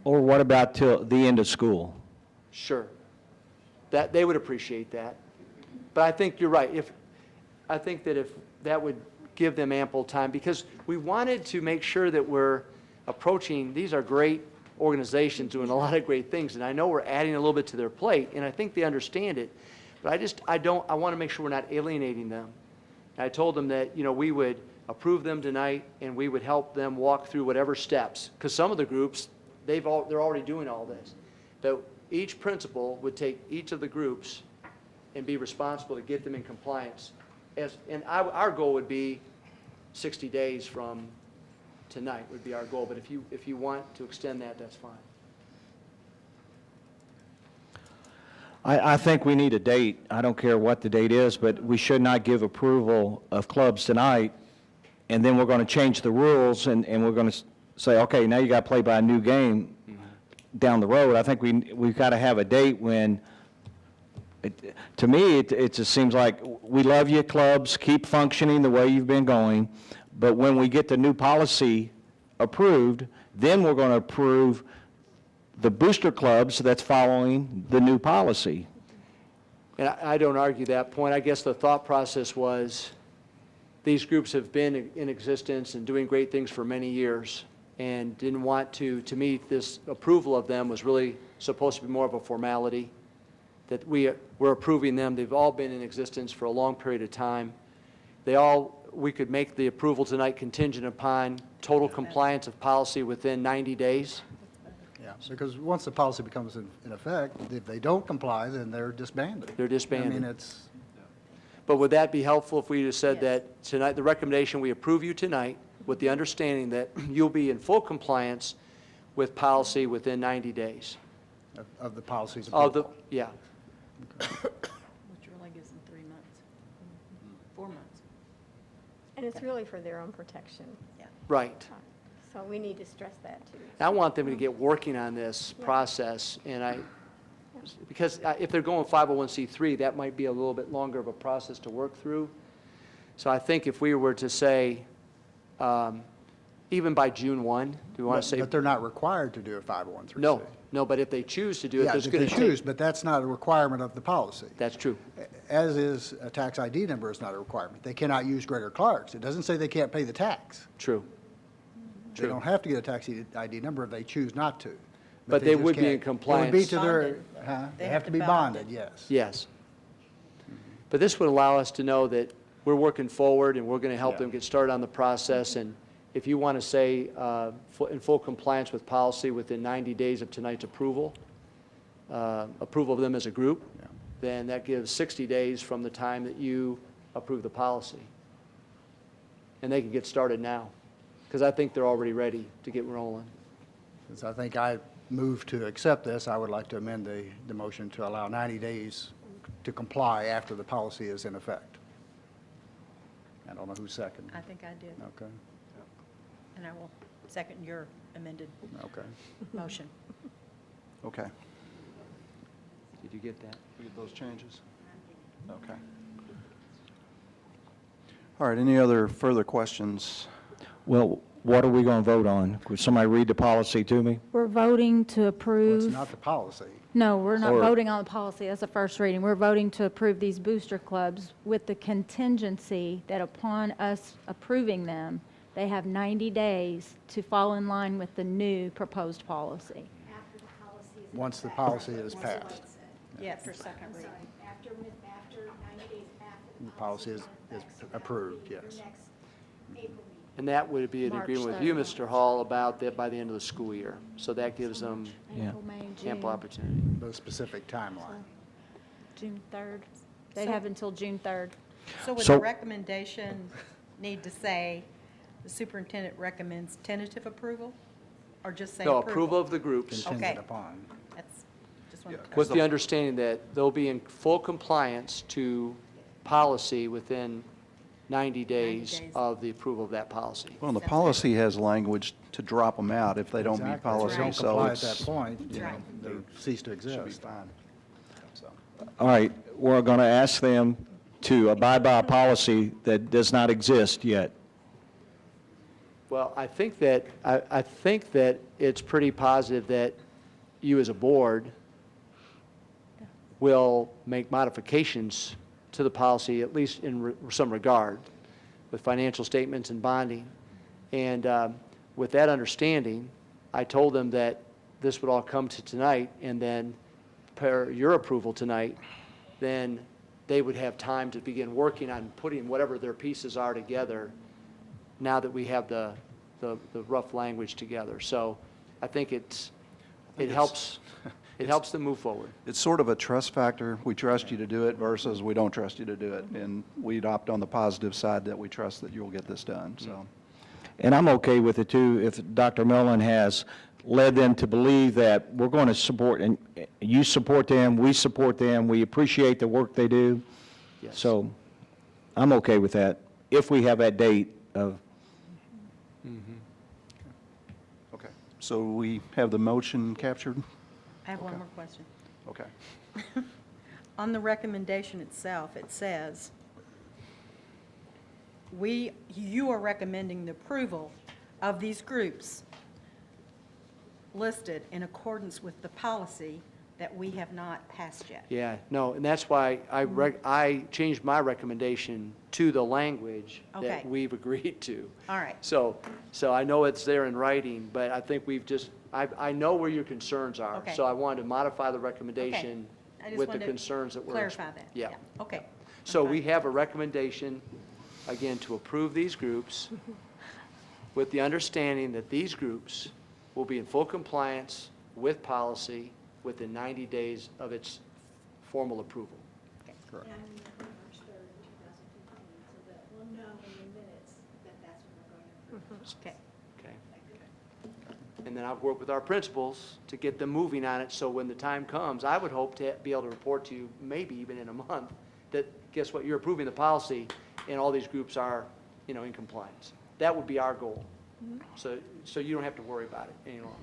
Or what about till the end of school? Sure. That, they would appreciate that. But I think you're right. I think that if that would give them ample time, because we wanted to make sure that we're approaching, these are great organizations doing a lot of great things, and I know we're adding a little bit to their plate, and I think they understand it, but I want to make sure we're not alienating them. And I told them that, we would approve them tonight, and we would help them walk through whatever steps, because some of the groups, they're already doing all this. But each principal would take each of the groups and be responsible to get them in compliance. And our goal would be 60 days from tonight would be our goal, but if you want to extend that, that's fine. I think we need a date. I don't care what the date is, but we should not give approval of clubs tonight, and then we're going to change the rules, and we're going to say, okay, now you got to play by a new game down the road. I think we've got to have a date when, to me, it just seems like we love you, clubs, keep functioning the way you've been going, but when we get the new policy approved, then we're going to approve the booster clubs that's following the new policy. And I don't argue that point. I guess the thought process was these groups have been in existence and doing great things for many years, and didn't want to me, this approval of them was really supposed to be more of a formality, that we're approving them. They've all been in existence for a long period of time. We could make the approval tonight contingent upon total compliance of policy within 90 days. Yeah, because once the policy becomes in effect, if they don't comply, then they're disbanded. They're disbanded. I mean, it's, But would that be helpful if we just said that tonight, the recommendation, we approve you tonight with the understanding that you'll be in full compliance with policy within 90 days? of the policies. Yeah. Which really gives them 3 months, 4 months. And it's really for their own protection. Right. So we need to stress that, too. I want them to get working on this process, and because if they're going 501c3, that might be a little bit longer of a process to work through. So I think if we were to say, even by June 1, do we want to say? But they're not required to do a 501(c)(3). No, but if they choose to do it, Yeah, there's if going they to choose, but that's not a requirement of the policy. That's true. As is a tax ID number is not a requirement. They cannot use Greater Clark's. It doesn't say they can't pay the tax. True. They don't have to get a tax ID number if they choose not to. But they just would be in can't. compliance. It would be to their, Bonded. they have to be bonded, yes. Yes. But this would allow us to know that we're working forward and we're going to help Yeah. them get started on the process. And if you want to say in full compliance with policy within 90 days of tonight's approval of them as a group, Yeah. then that gives 60 days from the time that you approve the policy. And they can get started now. because I think they're already ready to get rolling. Since I think I moved to accept this, I would like to amend the motion to allow 90 days to comply after the policy is in effect. I don't know who's second. I think I did, Okay, and I will second your amended okay. motion. Okay. Did you get that? We get those changes? Okay. All right, any other further questions? Well, what are we going to vote on? Could somebody read the policy to me? We're voting to Well, approve. it's not the policy. No, we're not Or- voting on the policy. That's the first reading. We're voting to approve these booster clubs with the contingency that upon us approving them, they have 90 days to fall in line with the new proposed policy. After the policy is. Once the policy is passed. Yeah, after second I'm reading. sorry, after 90 days after The policy is approved, yes. Your next April meeting. And that would be an March agreement with you, 3rd. Mr. Hall, about that by the end of the school year. So that gives them Yeah. April, May, ample June, opportunity. No specific timeline. June 3rd. They'd So- have until June 3rd. So would So- the recommendation need to say, the superintendent recommends tentative approval? Or just say No, approval? approval of the groups Contingent Okay. upon. That's, just want to with the understanding that they'll be in full compliance to policy within 90 days days. of the approval of that policy. Well, the policy has language to drop them out if they don't meet Exactly. If policy, they don't so comply at it's, that point, you know, right. they cease to exist. should be fine. So, All right, we're going to ask them to abide by a policy that does not exist yet. Well, I think that it's pretty positive that you as a board will make modifications to the policy, at least in some regard, with financial statements and bonding. And with that understanding, I told them that this would all come to tonight, and then per your approval tonight, then they would have time to begin working on putting whatever their pieces are together now that we have the rough language together. So I think it helps them move forward. it's sort of a trust factor. We trust you to do it versus we don't trust you to do it. And we'd opt on the positive side that we trust that you'll get this done, so. And I'm okay with it too, if Dr. Millen has led them to believe that we're going to support, and you support them, we support them, we appreciate the work they do. Yes. So I'm okay with that, if we have that date of, Okay. So we have the motion captured? I have one more question. Okay. On the recommendation itself, it says, you are recommending the approval of these groups listed in accordance with the policy that we have not passed yet. Yeah, no, and that's why I changed my recommendation to the language Okay. that we've agreed to. All right. So I know it's there in writing, but I think I know where your concerns are. Okay. So I wanted to modify the recommendation I just with the wanted to concerns that were. clarify that. Yeah. Okay. So I'm we fine. have a recommendation, again, to approve these groups with the understanding that these groups will be in full compliance with policy within 90 days of its formal approval. And March 3rd, 2015, so that we'll know in the minutes that that's when we're going to approve. Okay. Okay. And then I'll work with our principals to get them moving on it, so when the time comes, I would hope to be able to report to you, maybe even in a month, that, guess what, you're approving the policy, and all these groups are, in compliance. That would be our goal. So you don't have to worry about it any longer.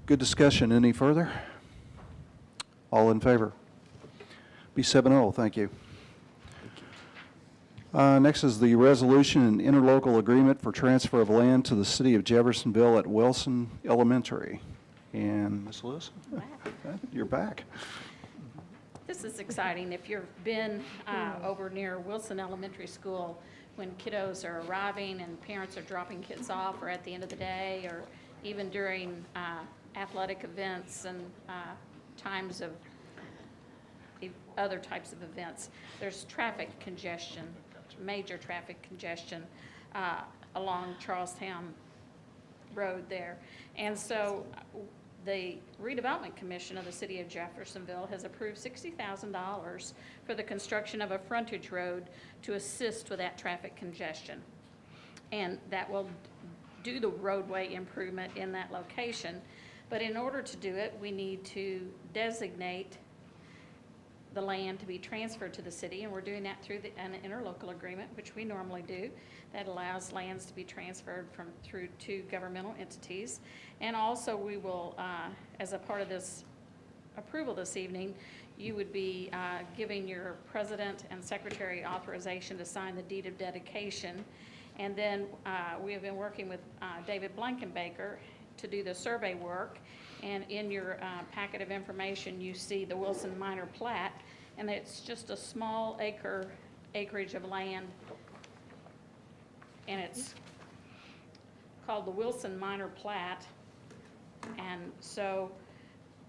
Good discussion. Any further? All in favor? Be 7-0. Thank you. Next is the resolution and interlocal agreement for transfer of land to the city of Jeffersonville at Wilson Elementary. And Ms. Lewis, you're back. This is exciting. If you've been over near Wilson Elementary School, when kiddos are arriving and parents are dropping kids off, or at the end of the day, or even during athletic events and times of other types of events, there's traffic congestion, major traffic congestion along Charlestown Road there. And so the Redevelopment Commission of the City of Jeffersonville has approved $60,000 for the construction of a frontage road to assist with that traffic congestion. and that will do the roadway improvement in that location. But in order to do it, we need to designate the land to be transferred to the city, and we're doing that through an interlocal agreement, which we normally do, that allows lands to be transferred through to governmental entities. And also, we will, as a part of this approval this evening, you would be giving your president and secretary authorization to sign the deed of dedication. And then we have been working with David Blankenbaker to do the survey work. And in your packet of information, you see the Wilson Minor Plat, and it's just a small acreage of land, and it's called the Wilson Minor Plat. And so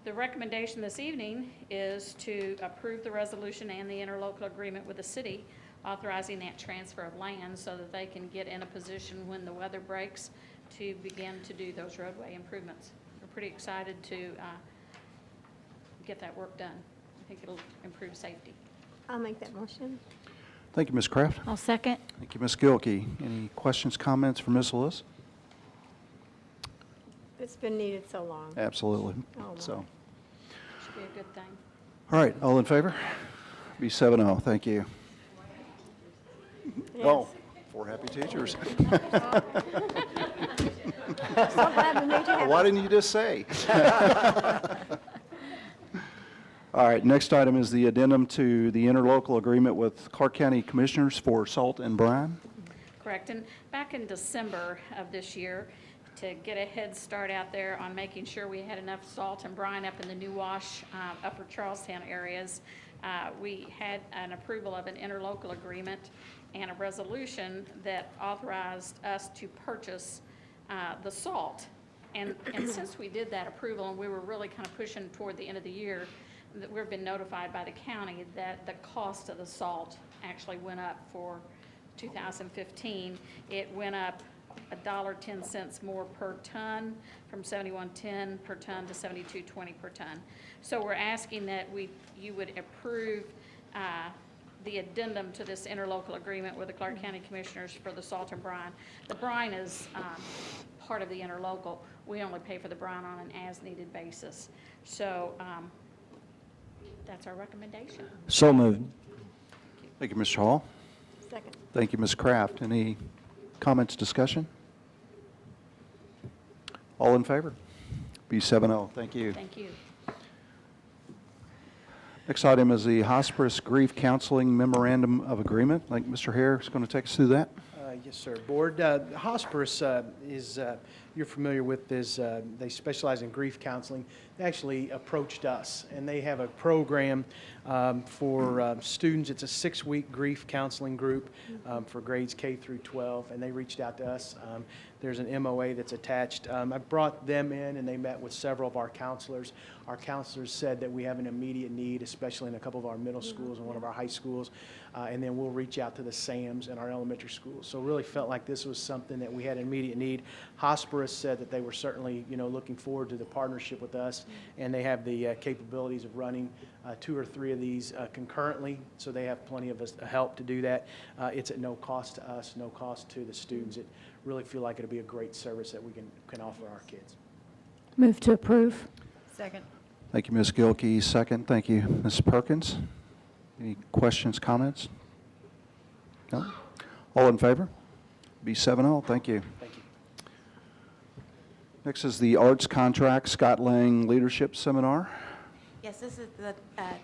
the recommendation this evening is to approve the resolution and the interlocal agreement with the city authorizing that transfer of land so that they can get in a position when the weather breaks to begin to do those roadway improvements. We're pretty excited to get that work done. I think it'll improve safety. I'll make that motion. Thank you, Ms. Kraft. I'll second. Thank you, Ms. Gilkey. Any questions, comments for Ms. Lewis? It's been needed so long. Absolutely. Oh, my. So, Should be a good thing. all right, all in favor? Be 7-0. Thank you. Yes. Oh, 4 happy teachers. So glad we made you happy. Why didn't you just say? All right, next item is the addendum to the interlocal agreement with Clark County Commissioners for salt and brine. Correct. And back in December of this year, to get a head start out there on making sure we had enough salt and brine up in the New Wash, Upper Charlestown areas, we had an approval of an interlocal agreement and a resolution that authorized us to purchase the salt. And since we did that approval, and we were really kind of pushing toward the end of the year, that we've been notified by the county that the cost of the salt actually went up for 2015. It went up $1.10 more per ton, from $71.10 per ton to $72.20 per ton. So we're asking that you would approve the addendum to this interlocal agreement with the Clark County Commissioners for the salt and brine. The brine is part of the interlocal. We only pay for the brine on an as-needed basis. So that's our recommendation. So moved. Thank you, Mr. Hall. Second. Thank you, Ms. Kraft. Any comments, discussion? All in favor? Be 7-0. Thank you. Thank you. Next item is the Hospice Grief Counseling Memorandum of Agreement. I think Mr. Hare is going to take us through that. Yes, sir. Board, Hospice is, you're familiar with, they specialize in grief counseling. They actually approached us, and they have a program for students. It's a 6-week grief counseling group for grades K through 12, and they reached out to us. There's an MOA that's attached. I brought them in, and they met with several of our counselors. Our counselors said that we have an immediate need, especially in a couple of our middle schools and one of our high schools, and then we'll reach out to the SAMs in our elementary schools. So really felt like this was something that we had an immediate need. Hospice said that they were certainly, looking forward to the partnership with us, and they have the capabilities of running 2 or 3 of these concurrently, so they have plenty of help to do that. It's at no cost to us, no cost to the students. It really feel like it'll be a great service that we can offer our kids. Move to approve. Second. Thank you, Ms. Gilkey. Second. Thank you, Ms. Perkins. Any questions, comments? No? All in favor? Be 7-0. Thank you. Thank you. Next is the Arts Contract Scott Lang Leadership Seminar. Yes, this is the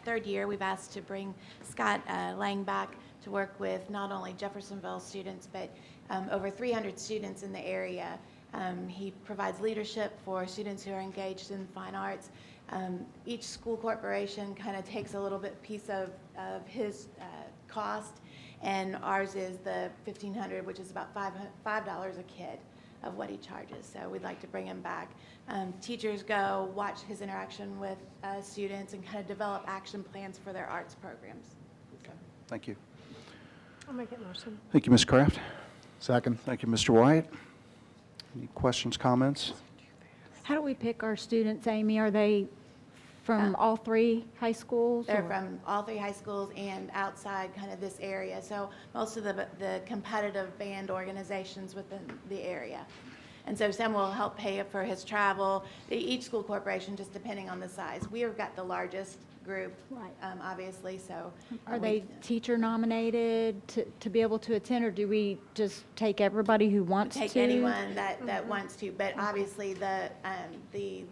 3rd year we've asked to bring Scott Lang back to work with not only Jeffersonville students, but over 300 students in the area. He provides leadership for students who are engaged in fine arts. Each school corporation kind of takes a little bit piece of his cost, and ours is the $1,500, which is about $5 a kid of what he charges. So we'd like to bring him back. Teachers go watch his interaction with students and kind of develop action plans for their arts programs. Okay. Thank you. I'll make that motion. Thank you, Ms. Kraft. Second. Thank you, Mr. Wyatt. Any questions, comments? How do we pick our students, Amy? Are they From all three high schools? They're or- from all three high schools and outside kind of this area. So most of the competitive band organizations within the area. And so some will help pay for his travel. Each school corporation, just depending on the size. We have got the largest group, Right. Obviously, so. Are they teacher nominated to be able to attend, or do we just take everybody who wants to? Take anyone that wants to, but obviously the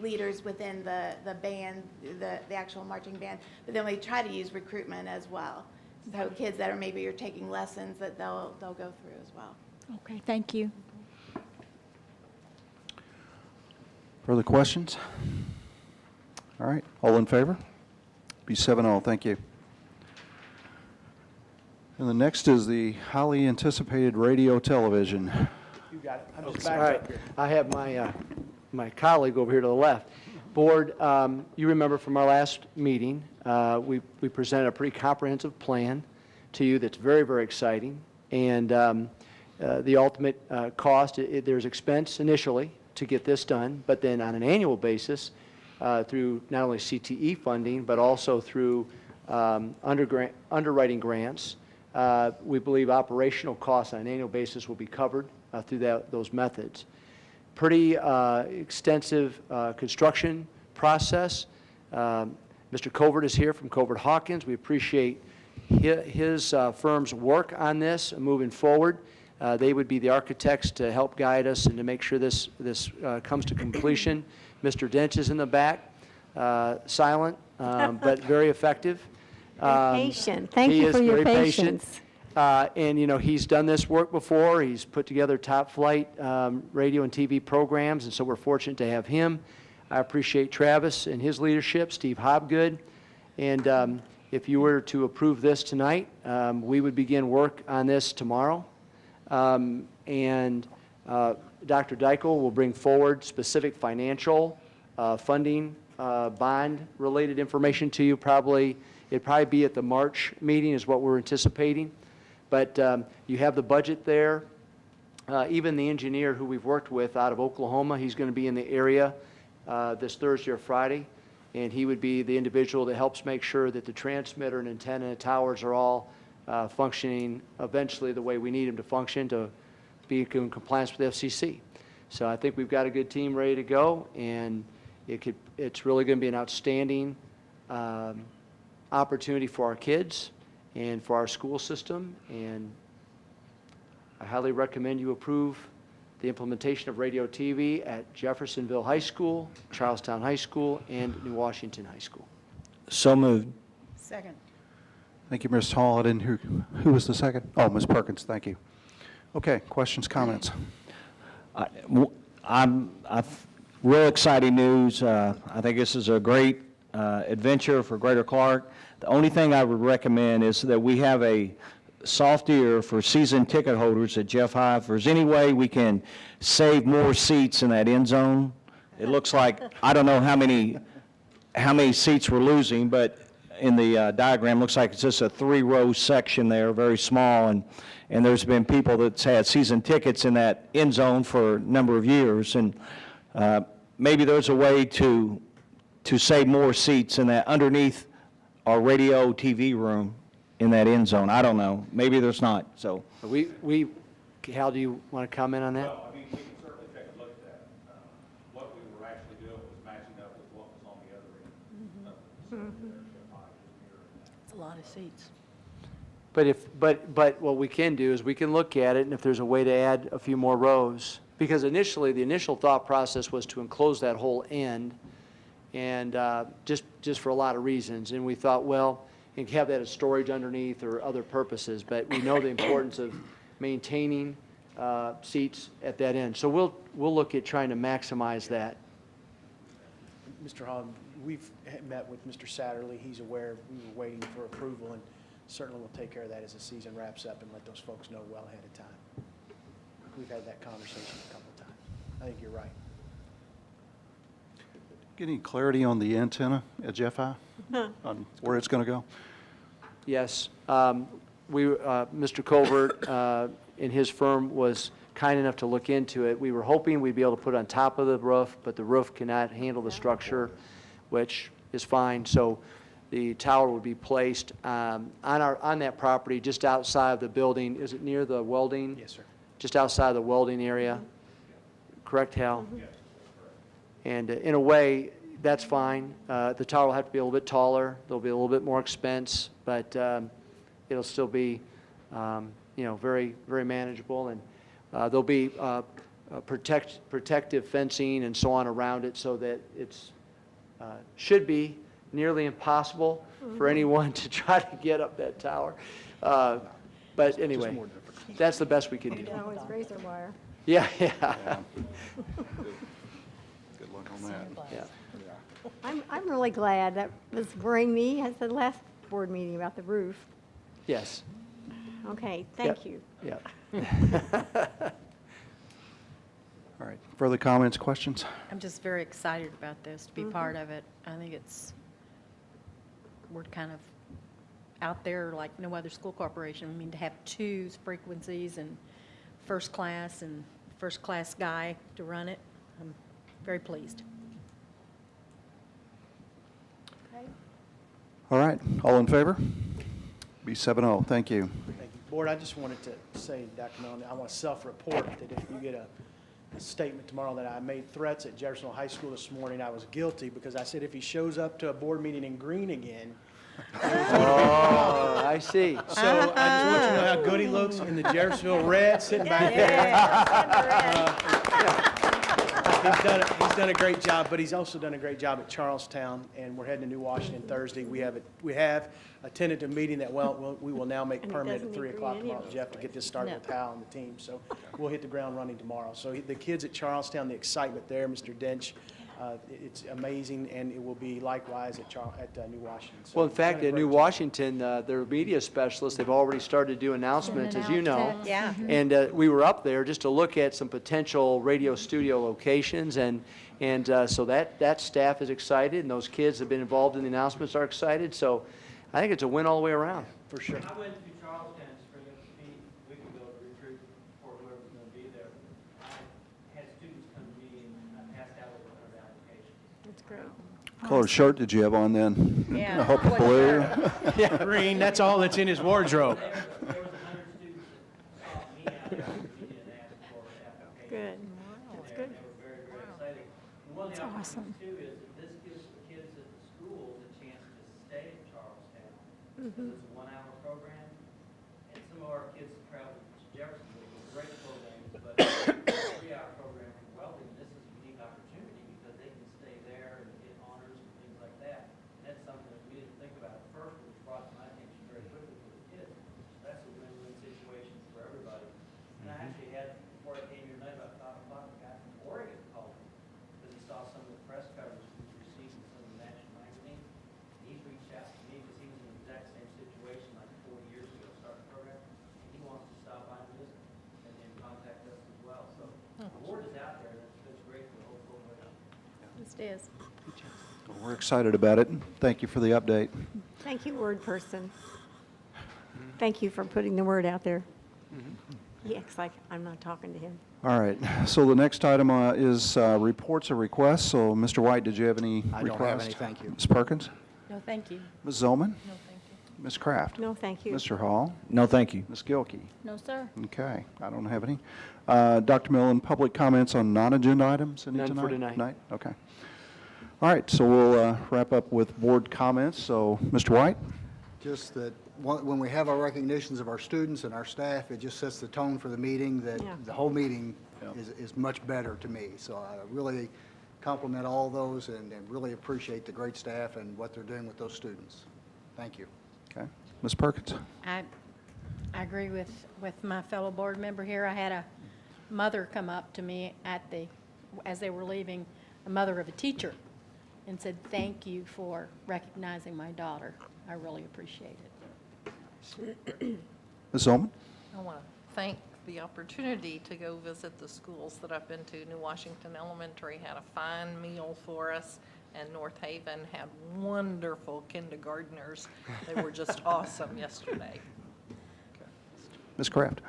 leaders within the band, the actual marching band, but then we try to use recruitment as well. So kids that are maybe are taking lessons, that they'll go through as well. Okay, thank you. Further questions? All right, all in favor? Be 7-0, thank you. And the next is the highly anticipated radio television. You got it. I'm just All back right, up here. I have my colleague over here to the left. Board, you remember from our last meeting, we presented a pretty comprehensive plan to you that's very, very exciting. And the ultimate cost, there's expense initially to get this done, but then on an annual basis, through not only CTE funding, but also through underwriting grants, we believe operational costs on an annual basis will be covered through those methods. Pretty extensive construction process. Mr. Covert is here from Covert Hawkins. We appreciate his firm's work on this moving forward. They would be the architects to help guide us and to make sure this comes to completion. Mr. Dench is in the back, silent, but very effective. Very patient. Thank you He for is your very patient. patience. And, you know, he's done this work before. He's put together top flight radio and TV programs, and so we're fortunate to have him. I appreciate Travis and his leadership, Steve Hobgood. And if you were to approve this tonight, we would begin work on this tomorrow. Dr. Dykel will bring forward specific financial funding, bond-related information to you. It'd probably be at the March meeting is what we're anticipating. But you have the budget there. Even the engineer who we've worked with out of Oklahoma, he's going to be in the area this Thursday or Friday, and he would be the individual that helps make sure that the transmitter and antenna and towers are all functioning eventually the way we need them to function to be in compliance with the FCC. So I think we've got a good team ready to go, and it's really going to be an outstanding opportunity for our kids and for our school system, and I highly recommend you approve the implementation of radio TV at Jeffersonville High School, Charlestown High School, and New Washington High School. So moved. Second. Thank you, Ms. Hall. I didn't hear, who was the second? Oh, Ms. Perkins, thank you. Okay, questions, comments? Real exciting news. I think this is a great adventure for Greater Clark. The only thing I would recommend is that we have a soft ear for season ticket holders at Jeff High. If there's any way we can save more seats in that end zone, it looks like, I don't know how many seats we're losing, but in the diagram, looks like it's just a 3-row section there, very small, and there's been people that's had season tickets in that end zone for a number of years, and maybe there's a way to save more seats in that underneath our radio TV room in that end zone. I don't know. Maybe there's not, so. Hal, do you want to comment on that? Well, I mean, we can certainly take a look at that. What we were actually doing was matching up with what was on the other end of the facility there. It's a lot of seats. But what we can do is we can look at it, and if there's a way to add a few more rows, because initially, the initial thought process was to enclose that whole end, and just for a lot of reasons, and we thought, well, and have that as storage underneath or other purposes, but we know the importance of maintaining seats at that end. So we'll look at trying to maximize that. Mr. Holland, we've met with Mr. Satterley. He's aware we were waiting for approval, and certainly we'll take care of that as the season wraps up and let those folks know well ahead of time. We've had that conversation a couple of times. I think you're right. Get any clarity on the antenna at Jeff High, on where it's going to go? Yes. Mr. Covert and his firm was kind enough to look into it. We were hoping we'd be able to put it on top of the roof, but the roof cannot handle the structure, which is fine. So the tower would be placed on that property just outside of the building. Is it near the welding? Yes, sir. Just outside the welding area? Correct, Hal? And in a way, that's fine. The tower will have to be a little bit taller. There'll be a little bit more expense, but it'll still be, very, very manageable. And there'll be protective fencing and so on around it so that it's should be nearly impossible for anyone to try to get up that tower. But anyway, that's the best we can do. You can always razor wire. Yeah. Good luck on that. Yeah. I'm really glad. That was worrying me at the last board meeting about the roof. Yes. Okay, thank you. Yeah. All right, further comments, questions? I'm just very excited about this, to be part of it. I think we're kind of out there like no other school corporation. I mean, to have two frequencies and first class guy to run it, I'm very pleased. All right, all in favor? Be 7-0, thank you. Thank you. Board, I just wanted to say, Dr. Mellon, I want to self-report that if you get a statement tomorrow that I made threats at Jeffersonville High School this morning, I was guilty because I said if he shows up to a board meeting in green again. Oh, I see. So I just want you to know how good he looks in the Jeffersonville red sitting back there. He's done a great job, but he's also done a great job at Charlestown, and we're heading to New Washington Thursday. We have a tentative meeting that we will now make And it permanent doesn't at 3 agree o'clock with any of tomorrow, those Jeff, to get this started No. with Hal and the team. So we'll hit the ground running tomorrow. So the kids at Charlestown, the excitement there, Mr. Dench, it's amazing, and it will be likewise at New Washington. So Well, in he's done fact, a at great New job. Washington, their media specialists, they've already started to do announcements, as you know. Yeah. And we were up there just to look at some potential radio studio locations, and so that staff is excited, and those kids that have been involved in the announcements are excited. So I think it's a win all the way around. For sure. I went to Charlestown just for a week ago to recruit for whoever's going to be there. I had students come to me and I passed out over 100 applications. That's great. What color shirt did you have on then? Yeah. I hope blue. Green, that's all that's in his wardrobe. There was 100 students that sought me out there and asked for applications. Good. That's good. They were very, very excited. And one of the opportunities too is that this gives the kids at the schools a chance to stay in Charlestown. Because it's a 1-hour program, and some of our kids have traveled to Jeffersonville with great programs, but a 3-hour program from Weldon, this is a unique opportunity because they can stay there and get honors and things like that. And that's something that we didn't think about at first, which brought to my attention very quickly for the kids. That's a win-win situation for everybody. And I actually had, before I came here tonight, about 5 o'clock, a guy from Oregon called me because he saw some of the press coverage we received in some of the national magazines. He's reached out to me because he was in the exact same situation like 40 years ago, starting the program, and he wants to stop by and visit and then contact us as well. So the word is out there, and it's great for the whole program. Yes, it is. We're excited about it. Thank you for the update. Thank you, word person. Thank you for putting the word out there. He acts like I'm not talking to him. All right, so the next item is reports or requests. So, Mr. White, did you have any requests? I don't have any, thank you. Ms. Perkins? No, thank you. Ms. Zillman? No, thank you. Ms. Kraft? No, thank you. Mr. Hall? No, thank you. Ms. Gilkey? No, sir. Okay, I don't have any. Dr. Millen, public comments on non-agenda items? Any None for tonight. Okay. All right, so we'll wrap up with board comments. So, Mr. White? Just that when we have our recognitions of our students and our staff, it just sets the tone for the meeting, that Yeah. the whole meeting is much better to me. So I really compliment all those and really appreciate the great staff and what they're doing with those students. Thank you. Okay. Ms. Perkins? I agree with my fellow board member here. I had a mother come up to me as they were leaving, a mother of a teacher, and said, "Thank you for recognizing my daughter. I really appreciate it." Ms. Zillman? I want to thank the opportunity to go visit the schools that I've been to. New Washington Elementary had a fine meal for us, and North Haven had wonderful kindergartners. They were just awesome yesterday. Ms. Kraft?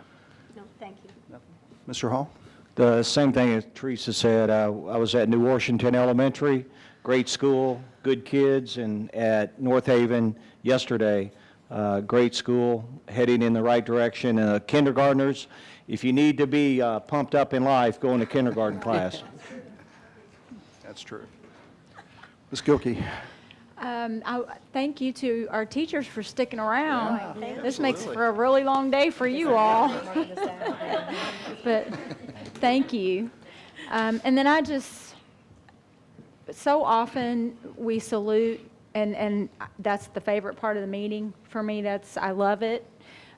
No, thank you. Mr. Hall? The same thing as Teresa said. I was at New Washington Elementary. great school, good kids, and at North Haven yesterday, great school, heading in the right direction. Kindergartners, if you need to be pumped up in life, go into kindergarten class. That's true. Ms. Gilkey? Thank you to our teachers for sticking around. This makes for a really long day for you all. But thank you. And then so often we salute, and that's the favorite part of the meeting for me. I love it.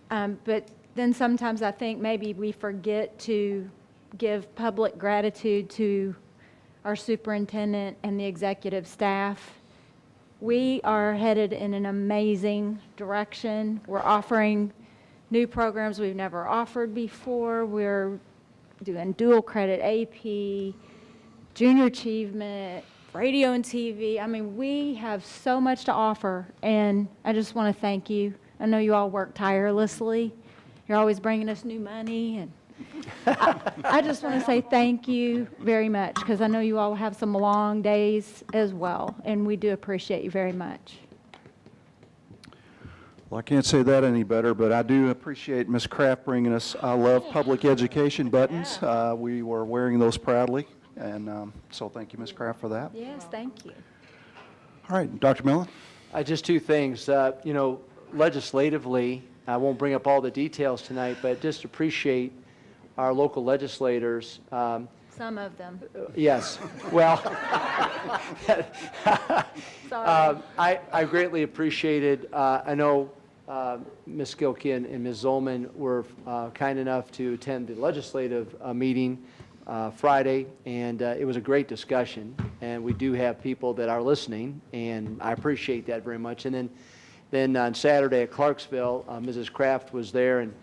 But then sometimes I think maybe we forget to give public gratitude to our superintendent and the executive staff. We are headed in an amazing direction. We're offering new programs we've never offered before. We're doing dual credit AP, junior achievement, radio and TV. I mean, we have so much to offer, and I just want to thank you. I know you all work tirelessly. You're always bringing us new money, and I just want to say thank you very much, because I know you all have some long days as well, and we do appreciate you very much. Well, I can't say that any better, but I do appreciate Ms. Kraft bringing us I Love Public Education buttons. We were wearing those proudly, and so thank you, Ms. Kraft, for that. Yes, thank you. All right, Dr. Millen? Just two things. Legislatively, I won't bring up all the details tonight, but just appreciate our local legislators. Some of them. Yes, well, Sorry. I greatly appreciated, I know Ms. Gilkey and Ms. Zolman were kind enough to attend the legislative meeting Friday, and it was a great discussion, and we do have people that are listening, and I appreciate that very much. And then on Saturday at Clarksville, Mrs. Kraft was there and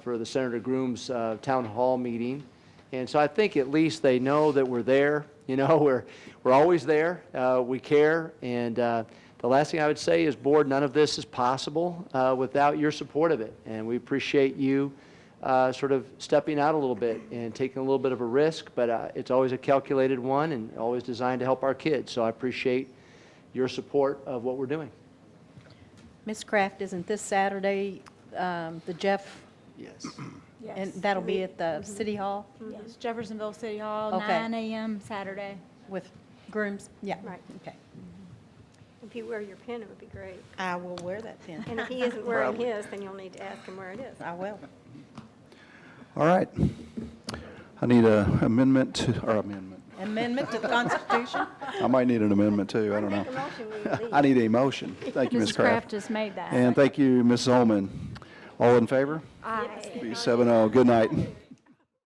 for the Senator Groom's town hall meeting. And so I think at least they know that we're there. We're always there. We care. And the last thing I would say is, board, none of this is possible without your support of it. And we appreciate you sort of stepping out a little bit and taking a little bit of a risk, but it's always a calculated one and always designed to help our kids. So I appreciate your support of what we're doing. Ms. Kraft, isn't this Saturday the Jeff? Yes. And that'll be at the City Hall Yes, Jeffersonville City Hall, Okay. 9 a.m. Saturday. with grooms? Yeah. Right. Okay. If you wear your pin, it would be great. I will wear that pin. And if he isn't wearing his, then you'll need to ask him where it is. I will. All right. I need an amendment to Amendment to the Constitution? I might need an amendment too, I don't Make a know. motion, we leave. I need a motion. Thank you, Ms. Mrs. Kraft Kraft. just made that. And thank you, Ms. Zolman. All in favor? Aye. Be 7-0. Good night.